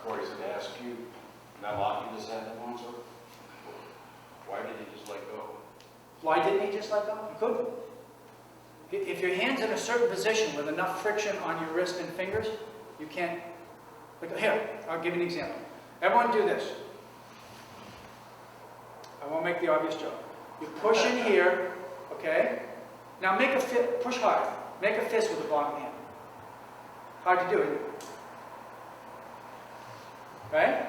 Corey's had asked you, not locking his hand in so why did he just let go? Why didn't he just let go? He couldn't. If your hand's in a certain position with enough friction on your wrist and fingers, you can't. Like, here, I'll give you an example. Everyone do this. I won't make the obvious joke. You push in here, okay? Now make a fist, push hard. Make a fist with the bottom hand. Hard to do, isn't it? Right?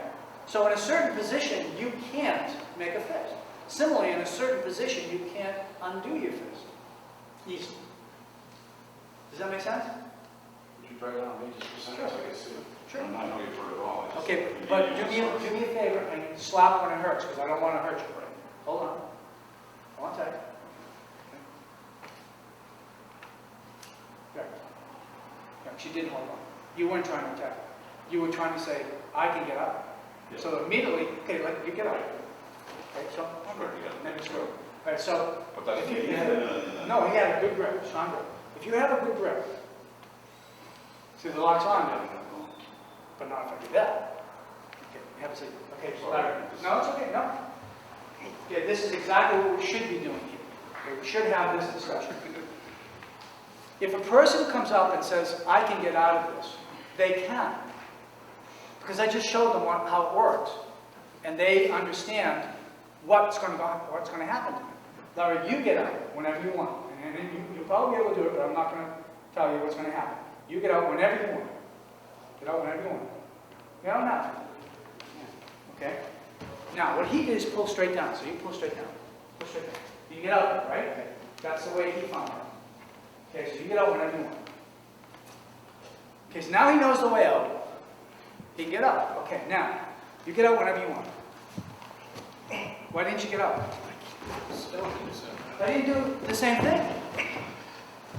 So in a certain position, you can't make a fist. Similarly, in a certain position, you can't undo your fist. Easily. Does that make sense? Would you try it on me just for a second so I can see it? Sure. I know you've heard it all. Okay, but do me a favor and slap when it hurts, because I don't want to hurt you. Hold on. Hold on tight. Good. Yeah, she didn't hold on. You weren't trying to attack. You were trying to say, I can get up. Yeah. So immediately, okay, like you get up. Okay, so maybe screw. All right, so if you had, no, he had a good grip, strong grip. If you have a good grip, see the lock's on now, but not if I do that. Okay, you have to say, okay, no, it's okay, no. Okay, this is exactly what we should be doing here. Okay, we should have this discussion. If a person comes up and says, I can get out of this, they can. Because I just showed them how it works. And they understand what's going to happen to them. Larry, you get out whenever you want. And you'll probably be able to do it, but I'm not going to tell you what's going to happen. You get out whenever you want. Get out whenever you want. Get out now. Okay? Now, what he did is pull straight down. So you pull straight down. Pull straight down. You get out, right? Okay. That's the way he found it. Okay, so you get out whenever you want. Okay, so now he knows the way out. He can get out. Okay, now, you get out whenever you want. Why didn't you get out? I didn't do the same thing.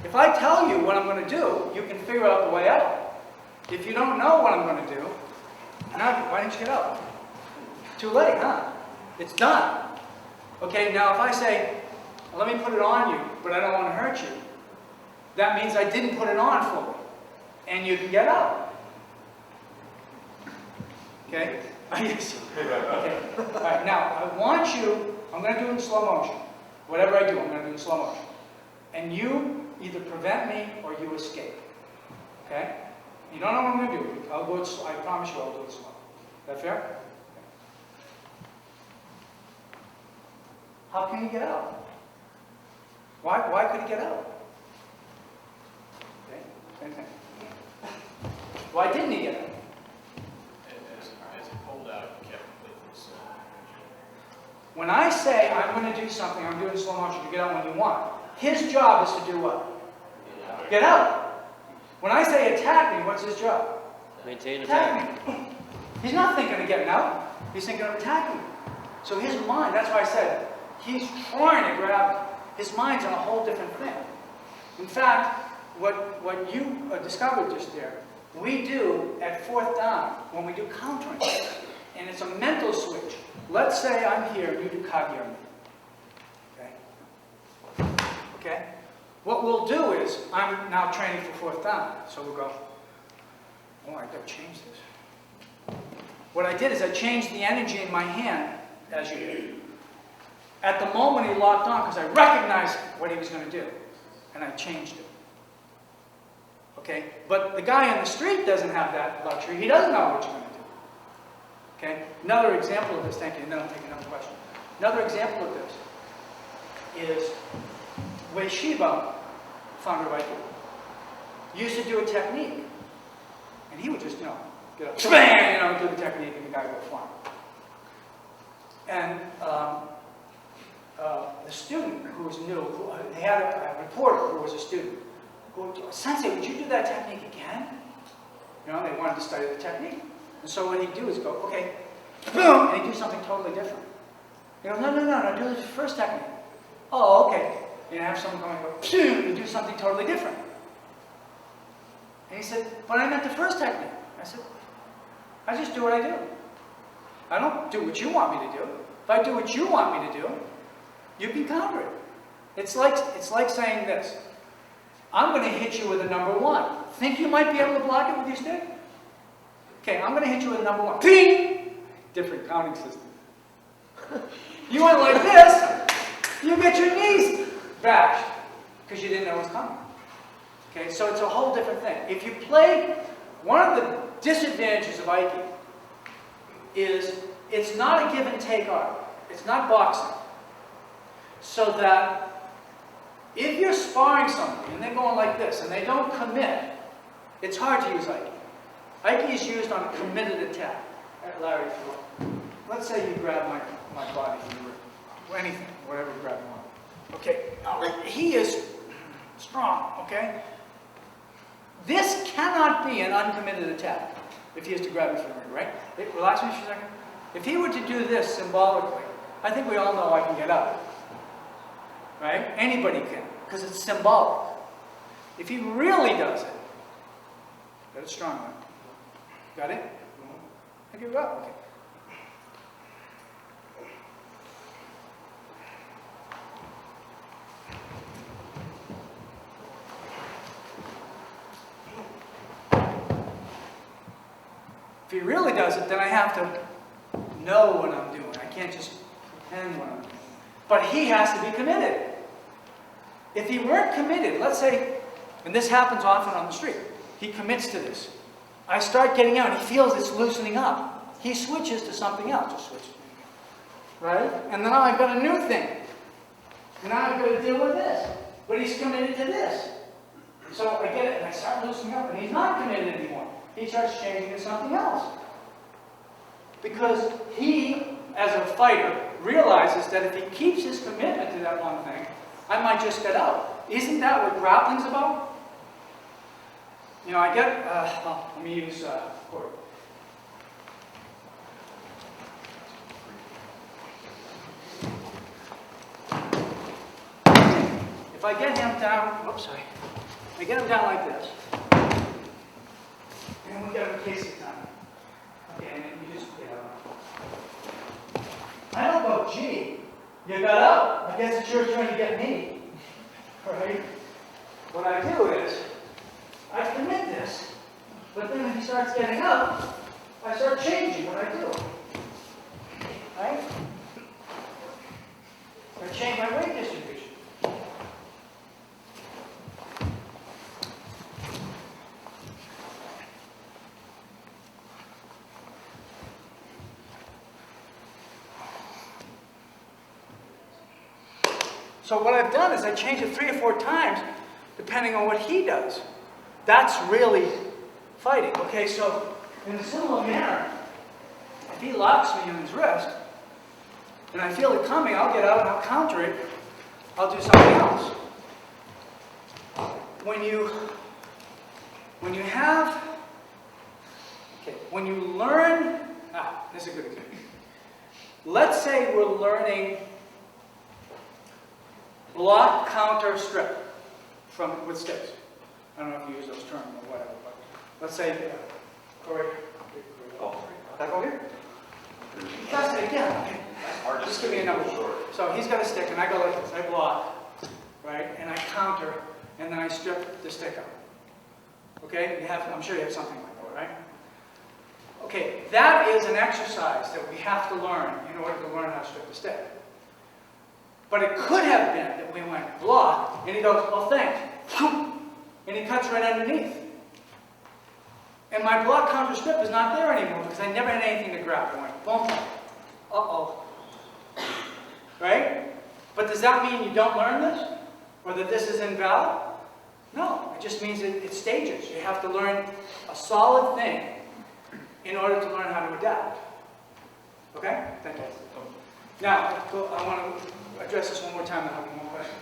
If I tell you what I'm going to do, you can figure out the way out. If you don't know what I'm going to do, why didn't you get out? Too late, huh? It's done. Okay, now if I say, well, let me put it on you, but I don't want to hurt you, that means I didn't put it on fully. And you can get out. Okay? Yes. Okay. All right, now, I want you, I'm going to do it in slow motion. Whatever I do, I'm going to do it in slow motion. And you either prevent me or you escape. Okay? You don't know what I'm going to do. I'll do it, I promise you I'll do it slow. Is that fair? Okay. How can he get out? Why could he get out? Okay, same thing. Why didn't he get out? As he pulled out, he kept with his When I say I'm going to do something, I'm doing slow motion, you get out when you want. His job is to do what? Get out. When I say attack me, what's his job? Maintain attack me. He's not thinking of getting out. He's thinking of attacking me. So his mind, that's why I said, he's trying to grab me. His mind's on a whole different thing. In fact, what you discovered just there, we do at fourth down when we do countering. And it's a mental switch. Let's say I'm here, you do kagi on me. Okay? Okay? What we'll do is, I'm now training for fourth down. So we'll go, oh, I gotta change this. What I did is I changed the energy in my hand as you did. At the moment he locked on, because I recognized what he was going to do. And I changed it. Okay? But the guy on the street doesn't have that luxury. He doesn't know what you're going to do. Okay? Another example of this, thank you, and then I'll take another question. Another example of this is where Shiva, founder of Aikido, used to do a technique. And he would just, get up, bang, do the technique, and the guy would go flying. And the student who was new, they had a reporter who was a student, who would, Sensei, would you do that technique again? They wanted to study the technique. And so what he'd do is go, okay, boom, and he'd do something totally different. He goes, no, do this first technique. Oh, okay. And have someone going, boom, and do something totally different. And he said, but I meant the first technique. I said, I just do what I do. I don't do what you want me to do. If I do what you want me to do, you can counter it. It's like saying this. I'm going to hit you with a number 1. Think you might be able to block it with your stick? Okay, I'm going to hit you with number 1. Ding! Different counting system. You went like this, you get your knees bashed because you didn't know it was coming. Okay, so it's a whole different thing. If you play, one of the disadvantages of Aikido is it's not a give and take art. It's not boxing. So that if you're sparring somebody and they're going like this and they don't commit, it's hard to use Aiki. Aiki is used on a committed attack. Larry, if you want. Let's say you grab my body, or anything, whatever you grab on. Okay, he is strong, okay? This cannot be an uncommitted attack if he is to grab you for the ring, right? Relax me for a second. If he were to do this symbolically, I think we all know I can get up. Right? Anybody can, because it's symbolic. If he really does it, get it strong enough. Got it? I give it up. Okay. If he really does it, then I have to know what I'm doing. I can't just pretend what I'm doing. But he has to be committed. If he weren't committed, let's say, and this happens often on the street, he commits to this. I start getting out, and he feels it's loosening up. He switches to something else, just switches. Right? And then now I've got a new thing. Now I've got to deal with this. But he's committed to this. So I get it, and I start loosening up, and he's not committed anymore. He starts changing to something else. Because he, as a fighter, realizes that if he keeps his commitment to that one thing, I might just get out. Isn't that what grappling's about? You know, I get, let me use Guro. If I get him down, oops, sorry. I get him down like this. And we got a case of time. Okay, and then you just get out. I don't go, gee, you got up. I guess it's your turn to get me. Right? What I do is, I commit this, but then when he starts getting up, I start changing what I do. Right? I change my weight distribution. So what I've done is I change it 3 or 4 times, depending on what he does. That's really fighting. Okay, so in a similar manner, if he locks me in his wrist, and I feel it coming, I'll get out and I'll counter it. I'll do something else. When you learn, this is a good example. Let's say we're learning block, counter, strip with sticks. I don't know if you use those terms or whatever, but let's say, Corey, back over here. He does it again. Okay. Just give me a number. So he's got a stick, and I go like this. I block, right, and I counter, and then I strip the stick out. Okay, I'm sure you have something like that, right? Okay, that is an exercise that we have to learn in order to learn how to strip the stick. But it could have been that we went block, and he goes, oh, thanks. And he cuts right underneath. And my block counter strip is not there anymore because I never had anything to grab. I went, boom, uh-oh. Right? But does that mean you don't learn this? Or that this is invalid? No, it just means it's stages. You have to learn a solid thing in order to learn how to adapt. Okay? Thank you. Now, I want to address this one more time and I have one more question.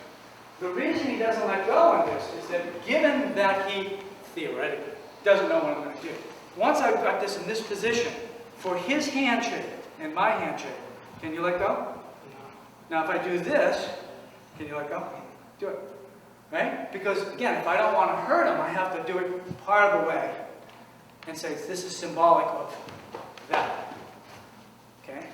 The reason he doesn't let go on this is that given that he, theoretically, doesn't know what I'm going to do, once I've got this in this position, for his handshake and my handshake, can you let go? Now, if I do this, can you let go? Do it. Right? Because, again, if I don't want to hurt him, I have to do it part of the way and say, this is symbolic of that. Okay?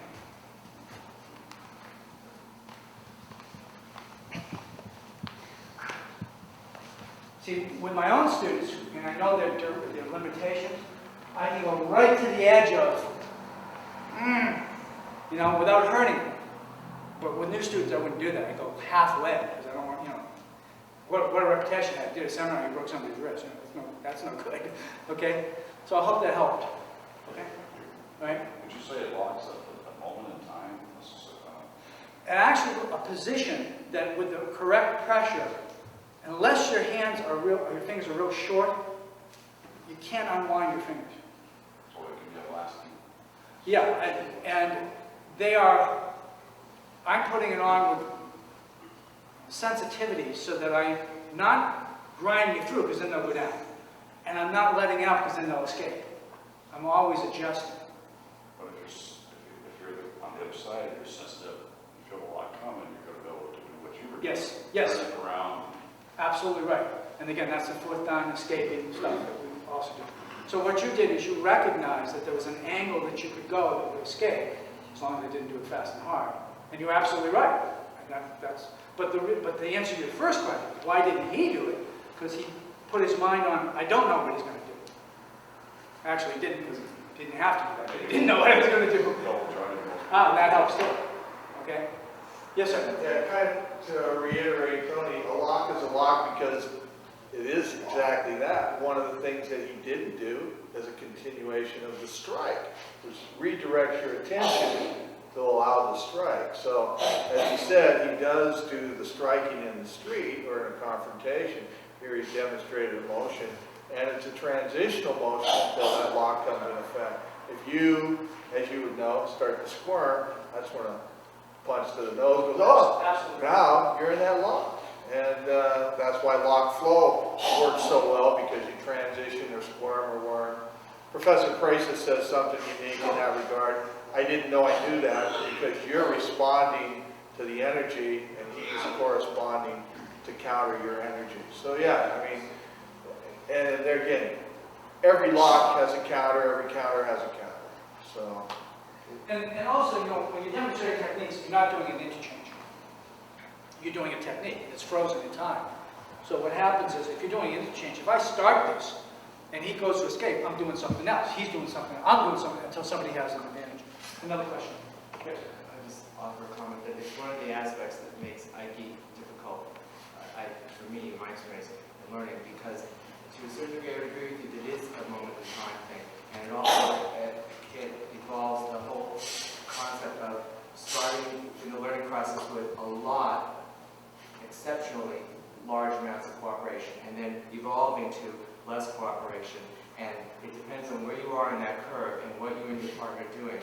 See, with my own students, and I know their limitations, I can go right to the edge of, you know, without hurting them. But with new students, I wouldn't do that. I go halfway, because I don't want, you know, what a reputation I had. Did a seminar, you broke somebody's wrist. You know, that's no good. Okay? So I hope that helped. Okay? Right? Would you say it locks at a moment in time? And actually, a position that with the correct pressure, unless your hands are real, or your fingers are real short, you can't unwind your fingers. So it can get lasting. Yeah, and they are, I'm putting it on with sensitivity so that I'm not grinding it through, because then they'll go down. And I'm not letting out, because then they'll escape. I'm always adjusting. But if you're on the other side, you're sensitive, you feel a lot coming, you're going to be able to do what you were doing. Yes, yes. Turn it around. Absolutely right. And again, that's the fourth down escaping stuff that we also do. So what you did is you recognized that there was an angle that you could go that would escape, as long as they didn't do it fast and hard. And you're absolutely right. And but the answer to your first question, why didn't he do it? Because he put his mind on, I don't know what he's going to do. Actually, he didn't, because he didn't have to do that. He didn't know what he was going to do. That helps too. Okay? Yes, sir. Yeah, kind of to reiterate, Tony, a lock is a lock because it is exactly that. One of the things that he didn't do is a continuation of the strike, which redirects your attention to allow the strike. So, as he said, he does do the striking in the street or in a confrontation. Here he's demonstrated a motion, and it's a transitional motion until that lock comes in effect. If you, as you would know, start to squirm, that's when a punch to the nose goes, oh, Absolutely. now you're in that lock. And that's why lock flow works so well, because you transition or squirm or worm. Professor Price says something unique in that regard. I didn't know I knew that, because you're responding to the energy and he's corresponding to counter your energy. So yeah, I mean, and there again, every lock has a counter, every counter has a counter. So. And also, you know, when you demonstrate techniques, you're not doing an interchange. You're doing a technique. It's frozen in time. So what happens is, if you're doing an interchange, if I start this, and he goes to escape, I'm doing something else. He's doing something, I'm doing something, until somebody has an advantage. Another question. Yes. I just offer a comment that it's one of the aspects that makes Aiki difficult, for me, in my experience, in learning, because to a certain degree, I would agree with you that it is a moment in time thing, and it also it involves the whole concept of starting in the learning process with a lot, exceptionally large amounts of cooperation, and then evolving to less cooperation. And it depends on where you are in that curve and what you and your partner are doing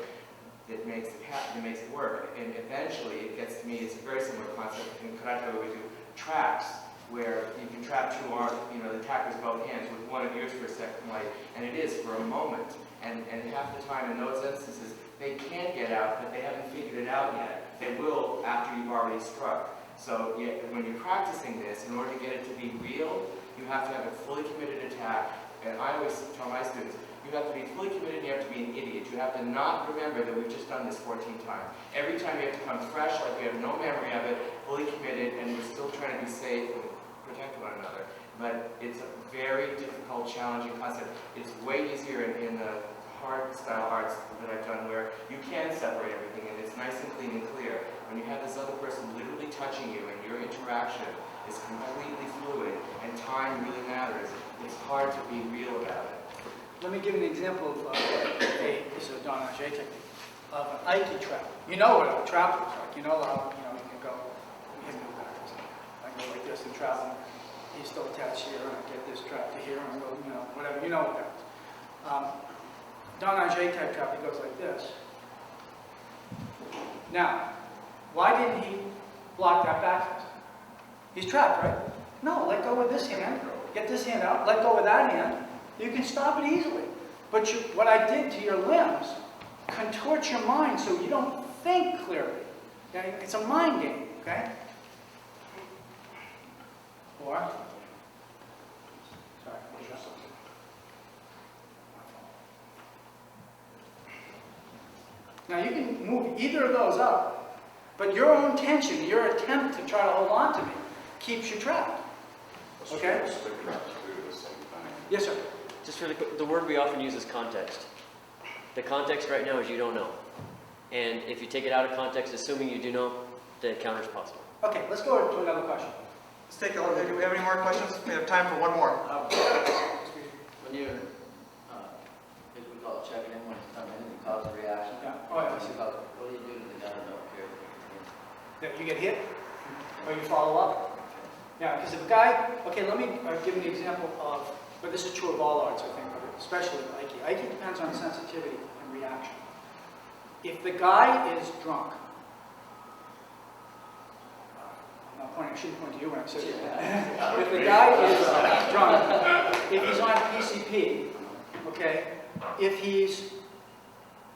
that makes it happen, that makes it work. And eventually, it gets to me, it's a very similar concept in karate where we do traps, where you can trap two arms, you know, the attackers both hands with one of yours for a second light, and it is for a moment. And half the time in those instances, they can get out, but they haven't figured it out yet. They will after you've already struck. So yeah, when you're practicing this, in order to get it to be real, you have to have a fully committed attack. And I always tell my students, you have to be fully committed and you have to be an idiot. You have to not remember that we've just done this 14 times. Every time you have to come fresh, like we have no memory of it, fully committed, and we're still trying to be safe and protect one another. But it's a very difficult, challenging concept. It's way easier in the hard style arts that I've done where you can separate everything and it's nice and clean and clear. When you have this other person literally touching you and your interaction is completely fluid and time really matters, it's hard to be real about it. Let me give you an example of this is a Don Ajay technique, of an Aiki trap. You know what a trap looks like. You know how, you know, you can go, I can go like this and trap him. He's still attached here, and I get this trap to here, and go, you know, whatever. You know what that is. Don Ajay type trap, he goes like this. Now, why didn't he block that back fist? He's trapped, right? No, let go with this hand. Get this hand out. Let go with that hand. You can stop it easily. But what I did to your limbs contorts your mind so you don't think clearly. Okay? It's a mind game, okay? Or, sorry, now you can move either of those up, but your own tension, your attempt to try to hold on to me, keeps you trapped. Okay? Stick traps do the same thing. Yes, sir. Just really quick, the word we often use is context. The context right now is you don't know. And if you take it out of context, assuming you do know, the encounter is possible. Okay, let's go to another question. Let's take a look. Do we have any more questions? We have time for one more. When you, as we call it, checking in when it's coming in, you cause a reaction. Yeah. Oh, yeah. What do you do to the guy that don't care? That you get hit, or you follow up. Yeah, because if a guy, okay, let me give you an example of, but this is true of all arts, I think, but especially Aikido. Aikido depends on sensitivity and reaction. If the guy is drunk, I'm not pointing, I shouldn't point to you when I'm saying that. If the guy is drunk, if he's on PCP, okay, if he's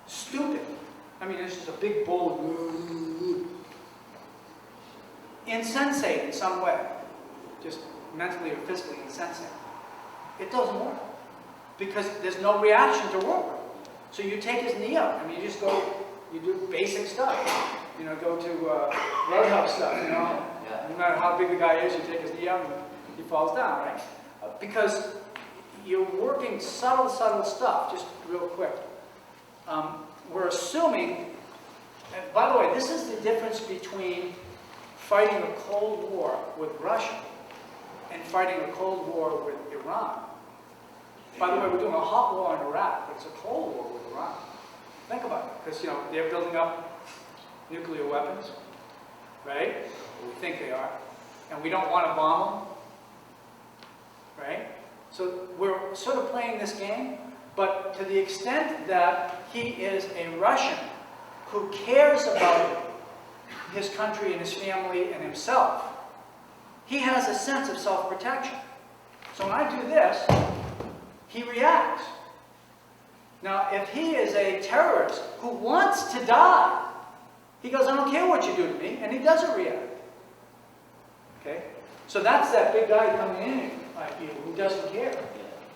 stupid, I mean, this is a big bowl, insensate in some way, just mentally or physically insensate, it doesn't work because there's no reaction to work. So you take his knee up. I mean, you just go, you do basic stuff. You know, go to roadhouse stuff, you know. Yeah. No matter how big the guy is, you take his knee up and he falls down, right? Because you're working subtle stuff, just real quick. We're assuming, and by the way, this is the difference between fighting a Cold War with Russia and fighting a Cold War with Iran. By the way, we're doing a hot war in Iraq, but it's a Cold War with Iran. Think about it, because you know they're building up nuclear weapons, right? We think they are, and we don't want to bomb them, right? So we're sort of playing this game, but to the extent that he is a Russian who cares about his country and his family and himself, he has a sense of self-protection. So when I do this, he reacts. Now, if he is a terrorist who wants to die, he goes, I don't care what you do to me, and he doesn't react. Okay? So that's that big guy coming in like you who doesn't care.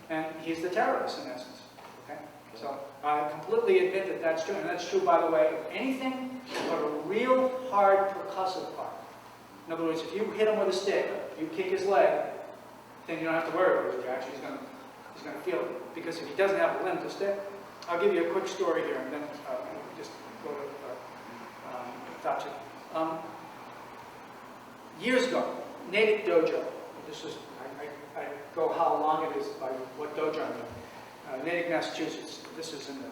And he's the terrorist in essence. Okay? So I completely admit that that's true. And that's true, by the way, of anything but a real hard percussive part. In other words, if you hit him with a stick, you kick his leg, then you don't have to worry about his reaction. He's going to feel it. Because if he doesn't have a limb to stick, I'll give you a quick story here, and then just go to Datu. Years ago, Natick Dojo. This is, I go how long it is by what dojo I'm in. Natick, Massachusetts. This is in the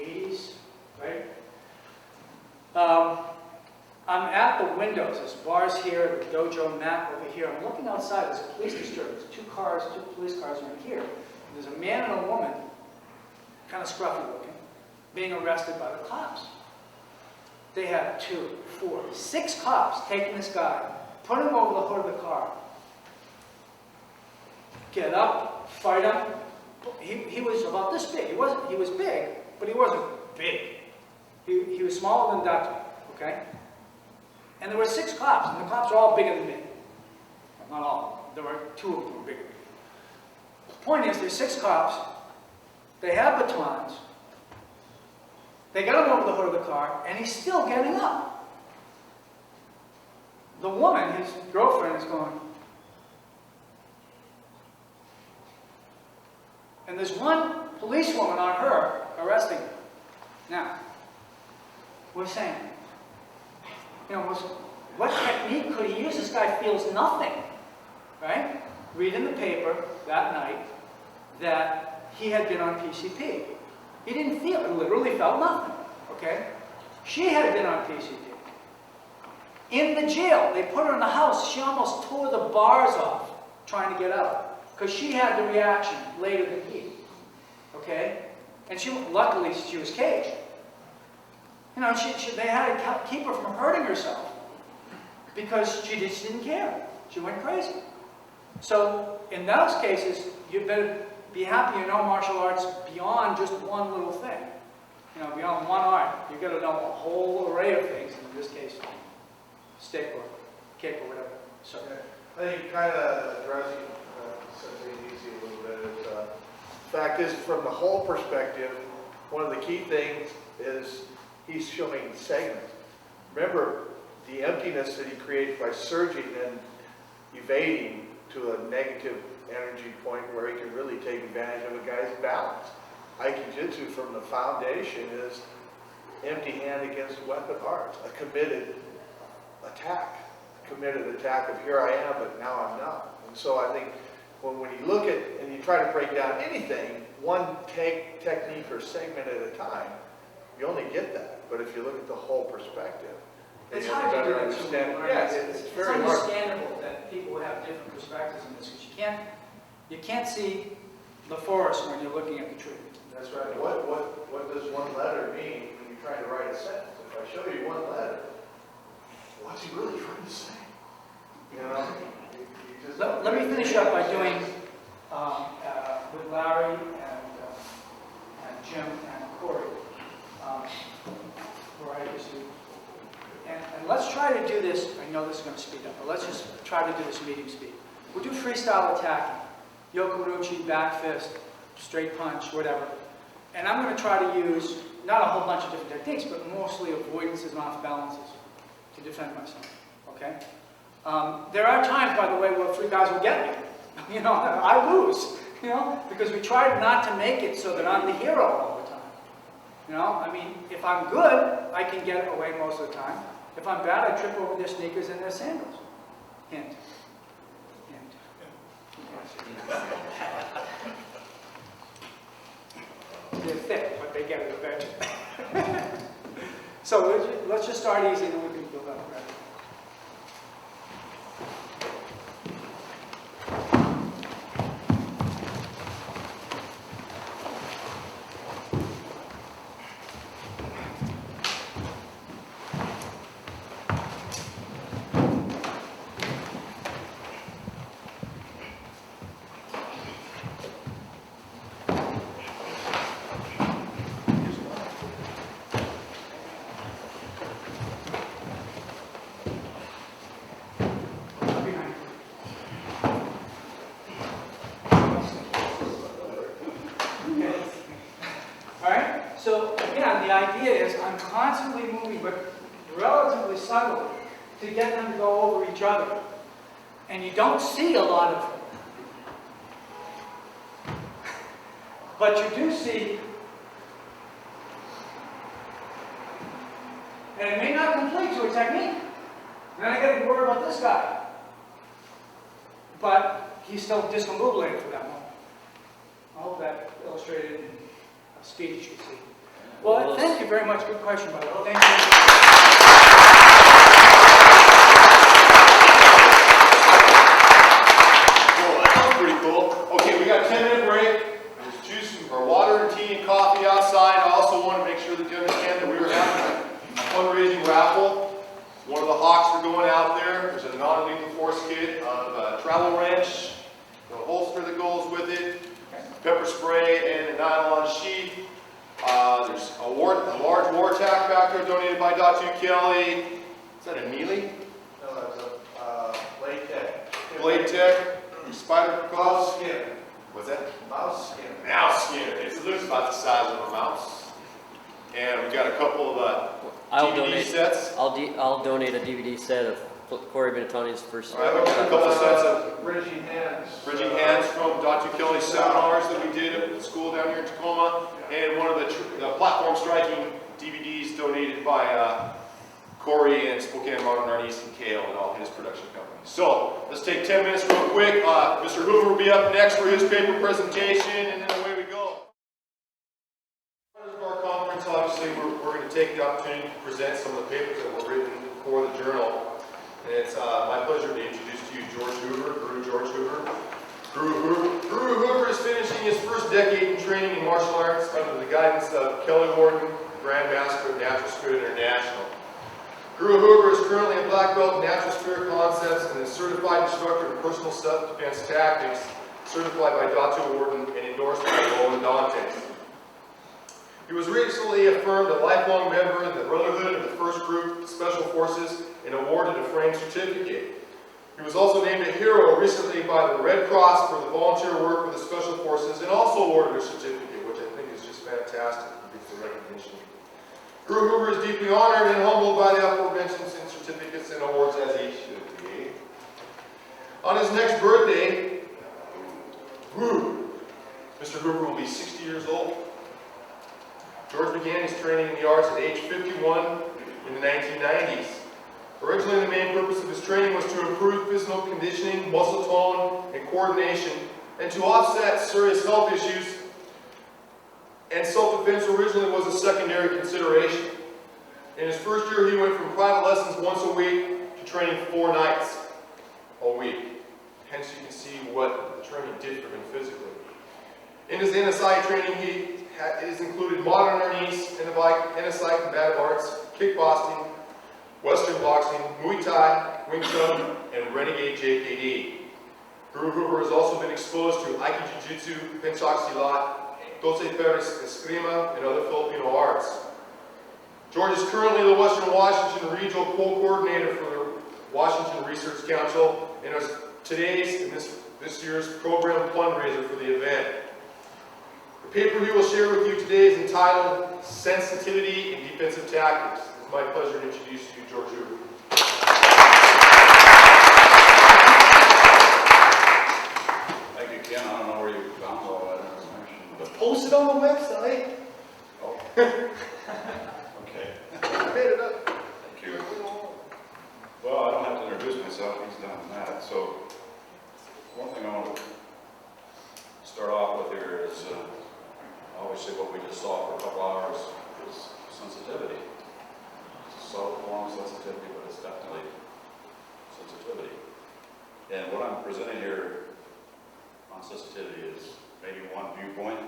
80s, right? I'm at the windows. There's bars here, the dojo mat over here. I'm looking outside. There's a police disturbance. Two police cars are in here. There's a man and a woman, kind of scruffy looking, being arrested by the cops. They had 2, 4, 6 cops taking this guy, put him over the hood of the car, get up, fight him. He was about this big. He was big, but he wasn't big. He was smaller than Datu, okay? And there were 6 cops, and the cops are all bigger than me. Well, not all. There were 2 of them who were bigger than me. The point is, there's 6 cops. They have batons. They got him over the hood of the car, and he's still getting up. The woman, his girlfriend, is going. And there's one policewoman on her arresting him. Now, we're saying, you know, what technique could he use? This guy feels nothing, right? Read in the paper that night that he had been on PCP. He didn't feel it, literally felt nothing, okay? She had been on PCP. In the jail, they put her in the house. She almost tore the bars off trying to get out because she had the reaction later than he, okay? And luckily, she was caged. You know, they had to keep her from hurting herself because she just didn't care. She went crazy. So in those cases, you better be happy you know martial arts beyond just one little thing. You know, beyond one art. You've got to know a whole array of things, in this case, stick or kick or whatever. So, I think kind of addressing something easy a little bit is, fact is, from the whole perspective, one of the key things is he's showing segment. Remember the emptiness that he creates by surging and evading to a negative energy point where he can really take advantage of a guy's balance. Aikido from the foundation is empty hand against weapon arts, a committed attack of here I am, but now I'm not. And so I think when you look at, and you try to break down anything, one technique or segment at a time, you only get that. But if you look at the whole perspective, then It's you hard to better do that understand. too. Yes, it's very hard. understandable that people have different perspectives on this, because you can't see the forest when you're looking at the tree. That's right. What does one letter mean when you're trying to write a sentence? If I show you one letter, what's he really trying to say? You know? You just Let me finish up by doing, with Larry and Jim and Corey, and let's try to do this. I know this is going to speed up, but let's just try to do this medium speed. We'll do freestyle attacking, yokoruchi, back fist, straight punch, whatever. And I'm going to try to use not a whole bunch of different techniques, but mostly avoidances and off balances to defend myself. Okay? There are times, by the way, where three guys will get me. You know, I lose. You know, because we try not to make it so that I'm the hero all the time. You know, I mean, if I'm good, I can get away most of the time. If I'm bad, I trip over their sneakers and their sandals. Hint. They're thick, but they get it eventually. So let's just start easy and then we can build up. Right? So again, the idea is I'm constantly moving, but relatively subtly, to get them to go over each other. And you don't see a lot of it. But you do see, and it may not complete to a technique. Then I got to worry about this guy. But he's still discombobulated for that moment. I hope that illustrated in a speech you see. Well, thank you very much. Good question, by the way. Thank you. Cool, that sounds pretty cool. Okay, we got a 10-minute break. There's juice or water and tea and coffee outside. I also want to make sure that you understand that we were having a fundraising raffle. One of the hawks are going out there. There's a non-lethal force kit of a travel wrench, the holster that goes with it, pepper spray, and a nylon sheath. There's a large war tack back there donated by Datu Kelly. Is that a melee? No, that's a blade tech. Blade tech, spider Mouse claws. skin. What's that? Mouse skin. Mouse skin. It looks about the size of a mouse. And we've got a couple of DVD sets. I'll donate a DVD set of Corey Benetoni's first. All right, we've got a couple of sets of Bridging hands. bridging hands from Datu Kelly's seminars that we did at the school down here in Tacoma. And one of the platform striking DVDs donated by Corey and Spokane Modern Annesi and Kale and all his production companies. So let's take 10 minutes real quick. Mr. Hoover will be up next for his paper presentation, and then away we go. Our conference, obviously, we're going to take the opportunity to present some of the papers that were written for the journal. And it's my pleasure to introduce to you George Hoover, Guru George Hoover. Guru Hoover is finishing his first decade in training in martial arts under the guidance of Kelly Worden, Grand Master of Natural Spirit International. Guru Hoover is currently a black belt in Natural Spirit Concepts and is certified instructor in personal self-defense tactics, certified by Datu Worden and endorsed by Roland Dantes. He was recently affirmed a lifelong member in the Brotherhood of the First Group Special Forces and awarded a framed certificate. He was also named a hero recently by the Red Cross for the volunteer work with the Special Forces and also awarded a certificate, which I think is just fantastic for recognition. Guru Hoover is deeply honored and humbled by the aforementioned certificates and awards as he should be. On his next birthday, Woo! Mr. Hoover will be 60 years old. George began his training in the arts at age 51 in the 1990s. Originally, the main purpose of his training was to improve physical conditioning, muscle tone, and coordination, and to offset serious health issues. And self-defense originally was a secondary consideration. In his first year, he went from private lessons once a week to training 4 nights a week. Hence, you can see what the training did for him physically. In his NSI training, it has included modern arnis, NSI combative arts, kickboxing, Western boxing, Muay Thai, Wing Chun, and Renegade JKD. Guro Hoover has also been exposed to Aikido Jiu-Jitsu, Pencak Silat, Doce Perez Eskrima, and other Filipino arts. George is currently the Western Washington Regional Co-Coordinator for the Washington Research Council and is today's and this year's program fundraiser for the event. The paper he will share with you today is entitled Sensitivity and Defensive Tactics. It's my pleasure to introduce you to George Hoover. Thank you, Ken. I don't know where you found all that information, but, Post it on the website. oh. Okay, I made it up. thank you. Well, I don't have to introduce myself, he's done that. So, one thing I want to start off with here is, obviously what we just saw for a couple hours is sensitivity. It's a subtle form of sensitivity, but it's definitely sensitivity. And what I'm presenting here on sensitivity is maybe one viewpoint.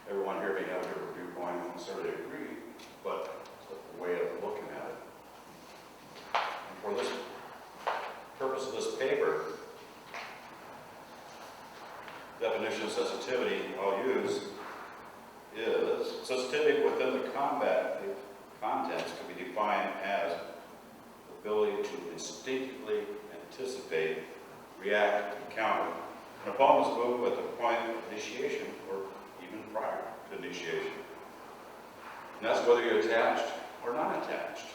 Everyone here may have a different viewpoint, I don't necessarily agree, but it's a way of looking at it. And for this purpose of this paper, definition of sensitivity I'll use is sensitivity within the combative context can be defined as the ability to instinctively anticipate, react, and counter an opponent's move at the point of initiation or even prior to initiation. And that's whether you're attached or not attached.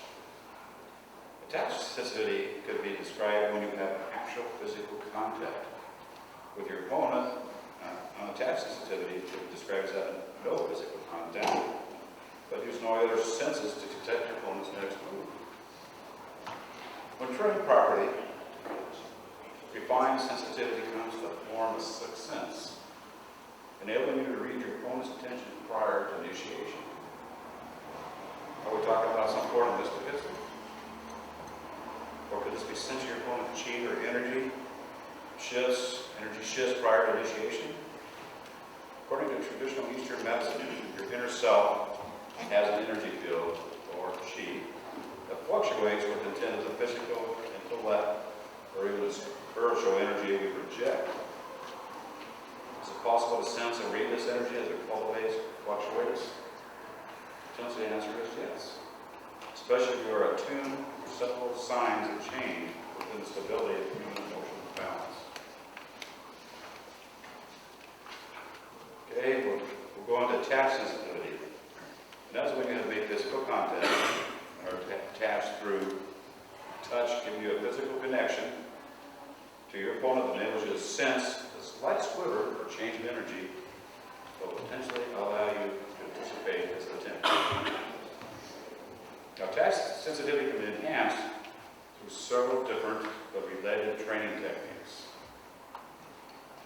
Attached sensitivity could be described when you have actual physical contact with your opponent. Unattached sensitivity could be described as having no physical contact, but use no other senses to detect your opponent's next move. When trained properly, refined sensitivity comes to form a sixth sense, enabling you to read your opponent's intention prior to initiation. Are we talking about some form of mysticism? Or could this be sensing your opponent's chi or energy shifts prior to initiation? According to traditional Eastern medicine, your inner self has an energy field, or chi, that fluctuates with intent as a physical, intellect, or even spiritual energy we project. Is it possible to sense and read this energy as it cultivates, fluctuates? The answer is yes. Especially if you are attuned to perceptible signs of change within the stability of human emotional balance. Okay, we'll go on to attached sensitivity. And that's when you have to make physical contact, or attached through touch, giving you a physical connection to your opponent that enables you to sense a slight quiver or change of energy that will potentially allow you to anticipate his attempt. Now, attached sensitivity can be enhanced through several different but related training techniques.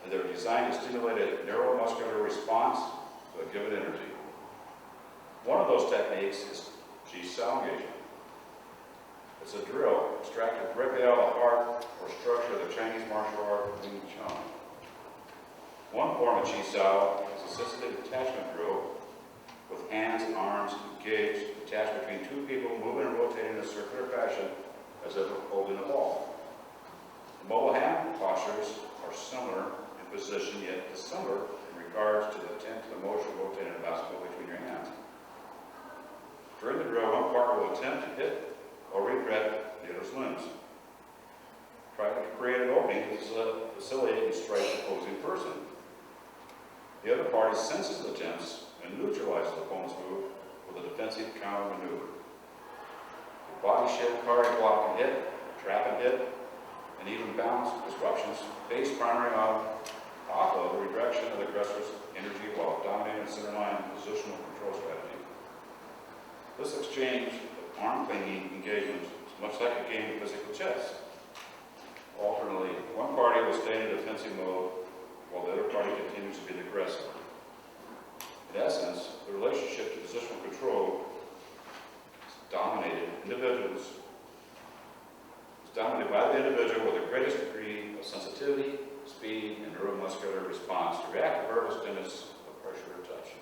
And they're designed to stimulate a neuromuscular response to a given energy. One of those techniques is Chi Sao engagement. It's a drill extracted directly out of the heart or structure of the Chinese martial art Wing Chun. One form of Chi Sao is a sensitive attachment drill with hands and arms engaged, attached between two people moving and rotating in a circular fashion as if holding a ball. The mobile hand postures are similar in position, yet dissimilar in regards to the intent of the motion rotating a basketball between your hands. During the drill, one partner will attempt to hit or regret the other's limbs. Try to create an opening to facilitate and strike the opposing person. The other party senses the attempts and neutralizes the opponent's move with a defensive counter maneuver. The body shift, parry, block and hit, trap and hit, and even balance disruptions based primarily on off of the redirection of the aggressor's energy while dominating the centerline positional control strategy. This exchange of arm-clinging engagements is much like a game of physical chess. Alternately, one party will stay in a defensive mode while the other party continues to be the aggressor. In essence, the relationship to positional control is dominated by the individual with the greatest degree of sensitivity, speed, and neuromuscular response to react to verbal stimulus of pressure or touch.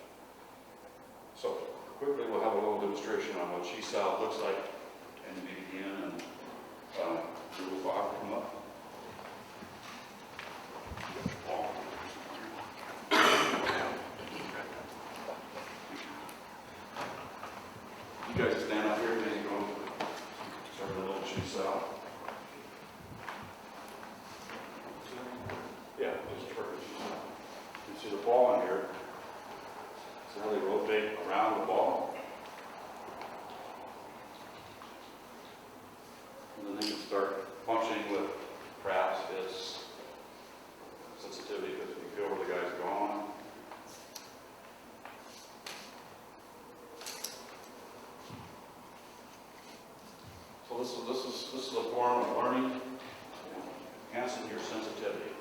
So, quickly we'll have a little demonstration on what she-style looks like, and we begin, and Guro will come up. You guys stand up here, maybe go start a little she-style. Yeah, just turn it. You can see the ball in here. So really rotate around the ball. And then they can start functioning with perhaps its sensitivity because we feel where the guy's going. So this is a form of learning, enhancing your sensitivity.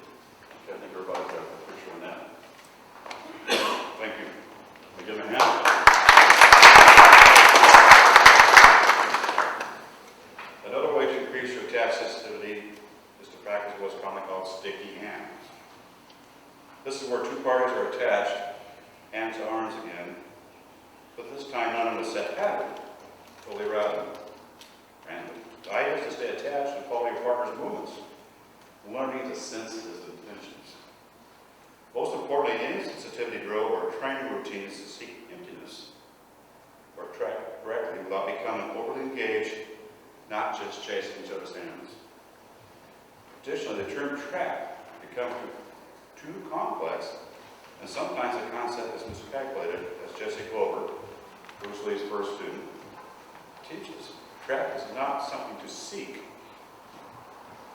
I think everybody's got a picture on that. Thank you. Can I give him a hand? Another way to increase your task sensitivity is to practice what's commonly called sticky hands. This is where two parties are attached, hands to arms again, but this time not in a set pattern, totally random. The idea is to stay attached and follow your partner's movements, learning to sense his intentions. Most importantly, any sensitivity drill or training routine is to seek emptiness or track correctly without becoming overly engaged, not just chasing each other's hands. Additionally, the term track becomes too complex, and sometimes the concept is miscalculated, as Jesse Glover, Bruce Lee's first student, teaches. Track is not something to seek.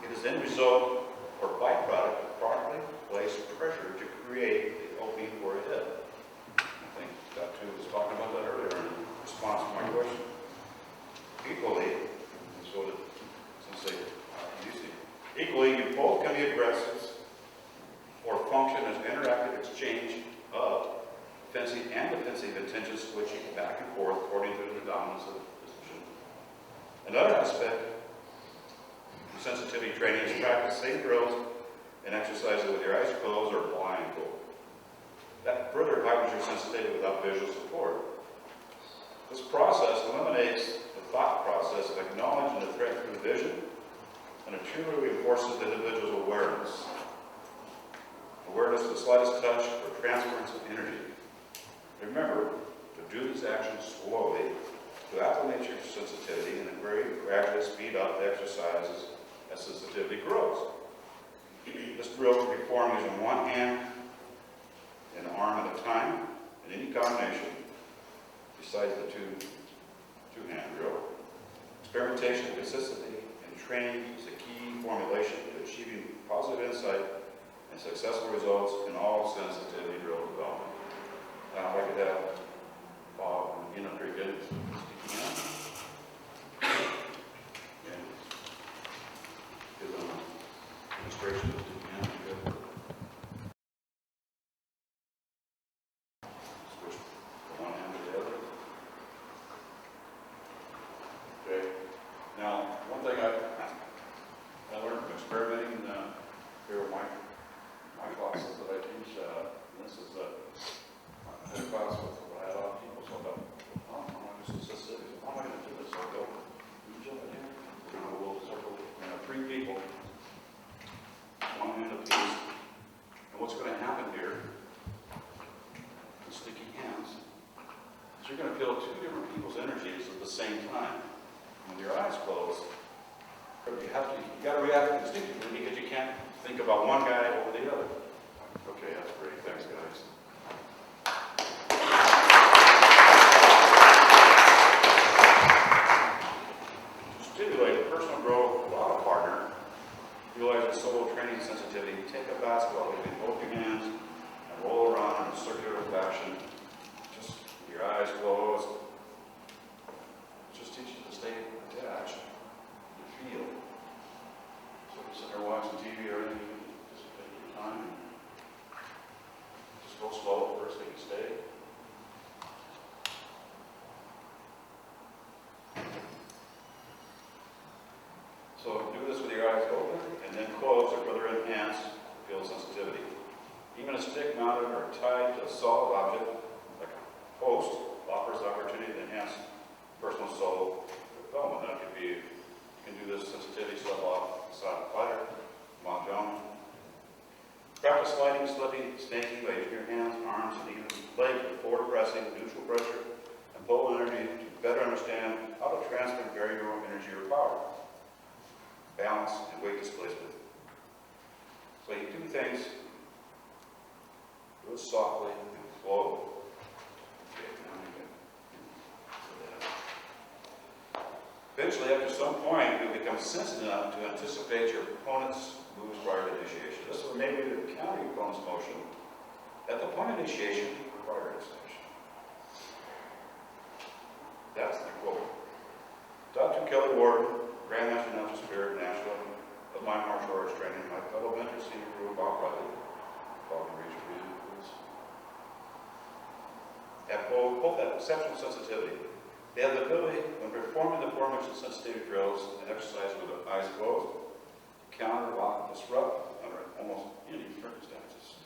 It is the end result or byproduct of properly placed pressure to create the opening for a hit. I think Datu was talking about that earlier in response to my question. Equally, so that since they used it, equally, you both can be aggressive or function as interactive exchange of offensive and defensive intentions switching back and forth according to the dominance of the position. Another aspect of sensitivity training is practice same drills and exercises with your eyes closed or blindfold. That further heightens your sensitivity without visual support. This process eliminates the thought process of acknowledging the threat through vision, and it truly reinforces the individual's awareness. Awareness of the slightest touch or transference of energy. Remember to do these actions slowly to acclimate your sensitivity and then very gradually speed up the exercises as sensitivity grows. This drill can be performed using one hand and arm at a time in any combination besides the two-hand drill. Experimentation, consistency, and training is the key formulation to achieving positive insight and successful results in all sensitivity drill development. Now, if I could have Bob and up here again, speaking out. And give them a demonstration of sticking out. Good. Switch from one hand to the other. Okay. Now, one thing I learned from experimenting here with my classes that I teach, this is I had a class with I had a lot of people, so I thought, oh, I'm going to do sensitivity. How am I going to do this? I'll go, you jump in here. We'll circle, three people, one hand apiece. And what's going to happen here, with sticky hands, is you're going to feel two different people's energies at the same time. With your eyes closed, you got to react instinctively because you can't think about one guy over the other. Okay, that's great. Thanks, guys. To stimulate personal growth without a partner, utilize a solo training sensitivity. Take a basketball between both your hands. So do this with your eyes open and then closed to further enhance field sensitivity. Even a stick mounted or tied to a solid object, like a post, offers the opportunity to enhance personal soul development. That could be, you can do this sensitivity stuff off the side of the fighter, Mount Joan. Practice sliding, slipping, snaking by using your hands, arms, and even legs with forward pressing, neutral pressure, and pull energy to better understand how to transfer variable energy or power, balance, and weight displacement. So you do things, do it softly and slowly. Okay, now you can. Eventually, after some point, you'll become sensitive enough to anticipate your opponent's moves prior to initiation. This will enable you to counter your opponent's motion at the point of initiation prior to initiation. That's the quote. Datu Worden, Grandmaster Natural Spirit National of my martial arts training, my fellow mentor, senior group, Bob Riley, following region please. Have both that exceptional sensitivity. They have the ability, when performing the aforementioned sensitivity drills and exercise with their eyes closed, to counter, lock, and disrupt under almost any circumstances.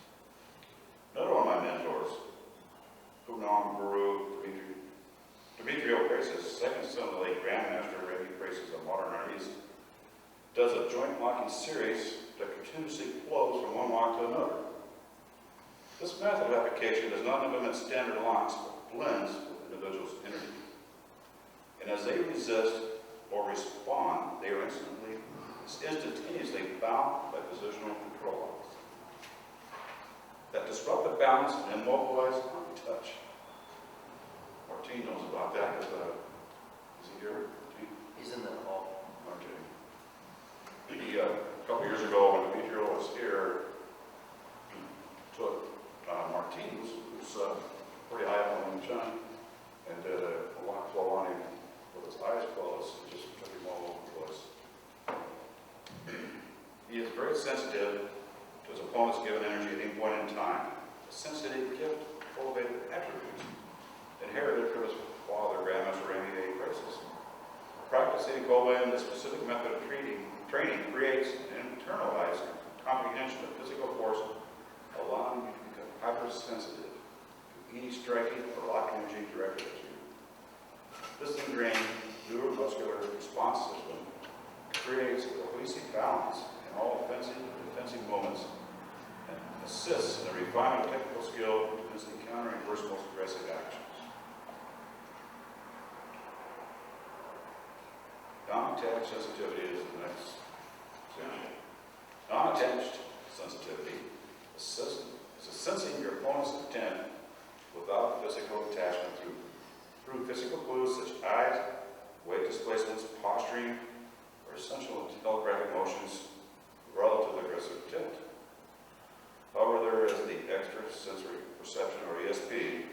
Another one of my mentors, Guro, second son of the late Grandmaster Reggie Graces of Modern Armies, does a joint locking series that continuously flows from one lock to another. This method of application does not implement standard locks, but blends with individuals' energy. And as they resist or respond, they are instantaneously bound by positional control locks that disrupt the balance and immobilize on touch. Martin knows about that because is he here? Martin? He's in the hall. Okay. He, a couple years ago when Demetrio was here, he took Martin, who's pretty high up on the Chun, and did a lock flow on him with his eyes closed and just took him all over the place. He is very sensitive to his opponent's given energy at any point in time. A sensitive gift, cultivated attributes, inherited from his father, Grandmaster Randy A. Graces. Practicing Koban, the specific method of training creates an internalized comprehension of physical force, allowing you to become hypersensitive to any striking or lock energy directed at you. This ingrained neuromuscular response system creates a cohesive balance in all offensive and defensive moments and assists in the refinement of technical skill as the counter and reverse most aggressive actions. Non-attached sensitivity is the next example. Non-attached sensitivity is sensing your opponent's intent without physical attachment through physical clues such as eyes, weight displacements, posturing, or essential telegraphic motions relative to aggressive intent. However, there is the extrasensory perception, or ESP,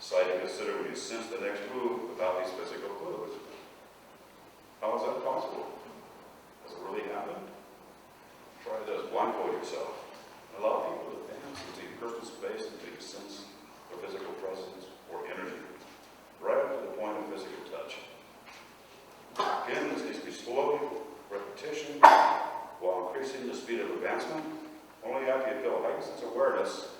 side to consider when you sense the next move without these physical clues. How is that possible? Does it really happen? Try this. Blindfold yourself. Allow people to advance into your personal space until you sense their physical presence or energy, right up to the point of physical touch. Again, this needs to be slow repetition while increasing the speed of advancement. Only after you feel a heightened sense of awareness,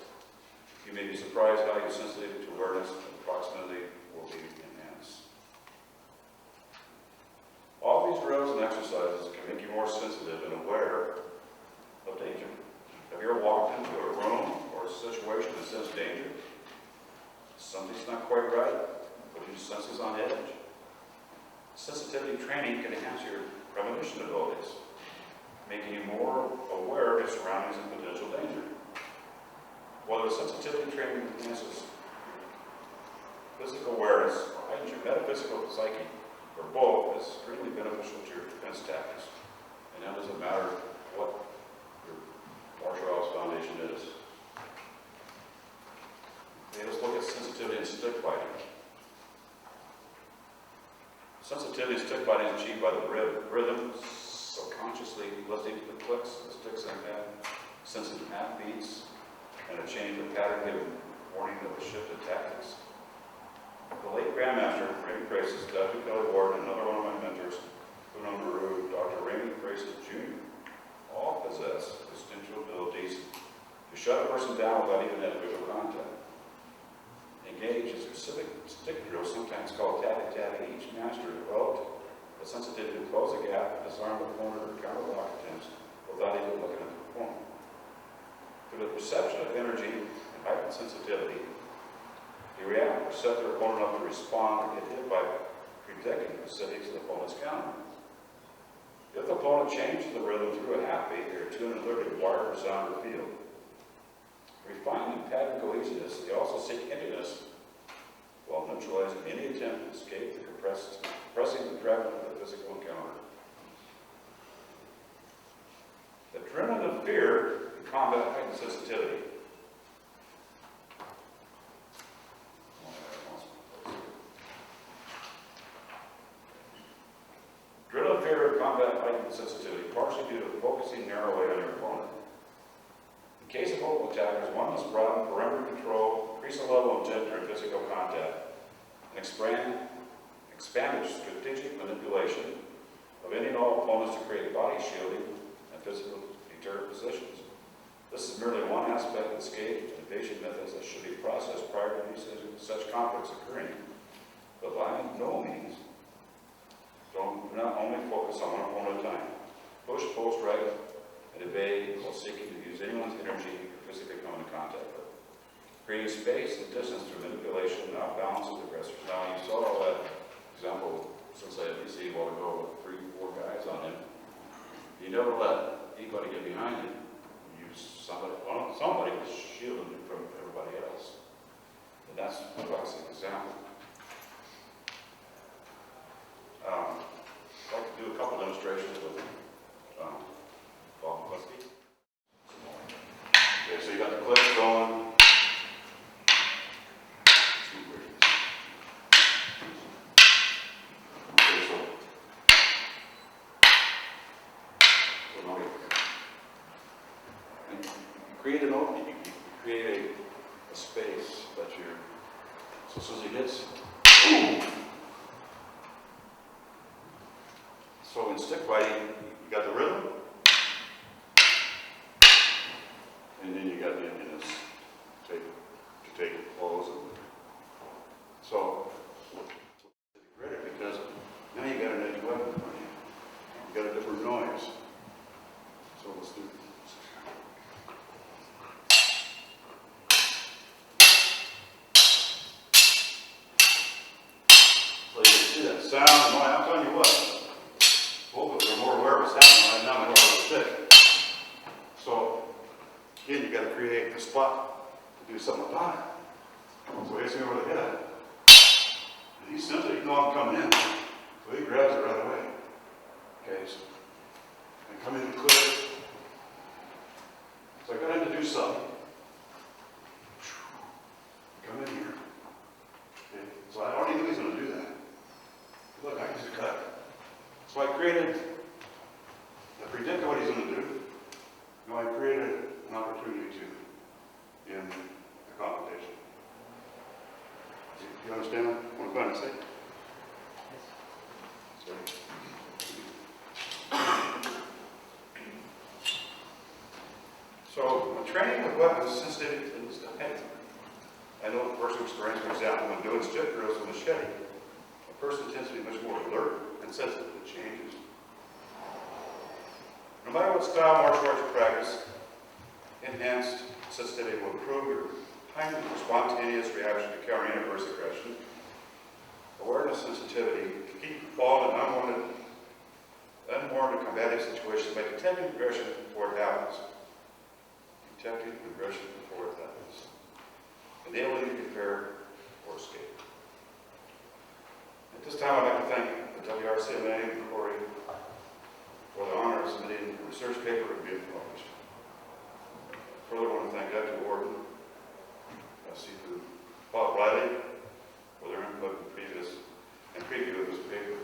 you may be surprised how your sensitivity to awareness and proximity will be enhanced. All these drills and exercises can make you more sensitive and aware of danger. Have you ever walked into a room or a situation that says danger? Something's not quite right, but your senses on edge. Sensitivity training can enhance your premonition abilities, making you more aware of your surroundings and potential danger. Whether sensitivity training enhances physical awareness or heightens your metaphysical psyche, or both, is extremely beneficial to your defense tactics. And that doesn't matter what your martial arts foundation is. Okay, let's look at sensitivity in stick fighting. Sensitivity in stick fighting is achieved by the rhythm, subconsciously listening to the clicks the sticks in hand, sensing half beats, and a change of pattern giving warning of a shift in tactics. The late Grandmaster, Randy Graces, Datu Worden, another one of my mentors, Guro, Dr. Randy Graces, specific stick drill, sometimes called tappy, each master developed a sensitivity to close a gap and disarm the opponent or counter lock attempts without even looking at the opponent. Through the perception of energy and heightened sensitivity, the reactor will set their opponent up to respond or get hit by predicting the specifics of the opponent's counter. If the opponent changes the rhythm through a half beat, they are tuned and alerted to wire or sound or field. Refining pattern cohesiveness, they also seek emptiness while neutralizing any attempt to escape the compressing the gravity of the physical encounter. The adrenaline of fear in combat heightened sensitivity. Adrenaline fear in combat heightened sensitivity, partially due to focusing narrowly on your opponent. In case of local attackers, one must broaden perimeter control, increase the level of intent during physical contact, and expand strategic manipulation of any and all opponents to create body shielding and physical deterrent positions. This is merely one aspect of escape and evasion methods that should be processed prior to such conflicts occurring. But by no means, do not only focus on one opponent at a time. Push, post, right, and evade while seeking to use anyone's energy or physically come into contact with. Creating space and distance through manipulation and outbalances aggressors. Now, you saw all that example since I had DC a while ago with 3 or 4 guys on him. You never let anybody get behind you. Use somebody to shield him from everybody else. And that's a classic example. I'd like to do a couple demonstrations with Bob McCluskey. Okay, so you got the clips going. Okay, so now you create an opening, you create a space that you're, so as soon as he hits, boom! So in stick fighting, you got the rhythm, and then you got the emptiness to take it close. So, credit because now you got an edge weapon in front of you. You got a different noise. So let's do this. So you can see that sound, and I'm telling you what. Both of them are more aware of what's happening right now than what was stick. So, again, you got to create a spot to do something about it. So he's over the head. And he senses it, you know I'm coming in. So he grabs it right away. Okay, so, and come in and clip. So I got him to do something. Come in here. Okay, so I already knew he was going to do that. Look, I can just cut. So I predicted what he's going to do. Now I created an opportunity to in the competition. Do you understand what I'm trying to say? So when training with weapons, sensitivity is dependent. I know the personal experience, for example, when doing stick drills with a machete, a person tends to be much more alert and sensitive to changes. No matter what style martial arts you practice, enhanced sensitivity will improve your timely, spontaneous reaction to countering adverse aggression. Awareness sensitivity to keep the ball in unwarranted combative situations by detecting aggression before it happens. Detecting aggression before it happens. Enabling you to prepare or escape. At this time, I'd like to thank the WRCMA and Corey for the honor of submitting a research paper and being published. Further, I want to thank Datu, Worden, Bob Riley for their input and preview of this paper.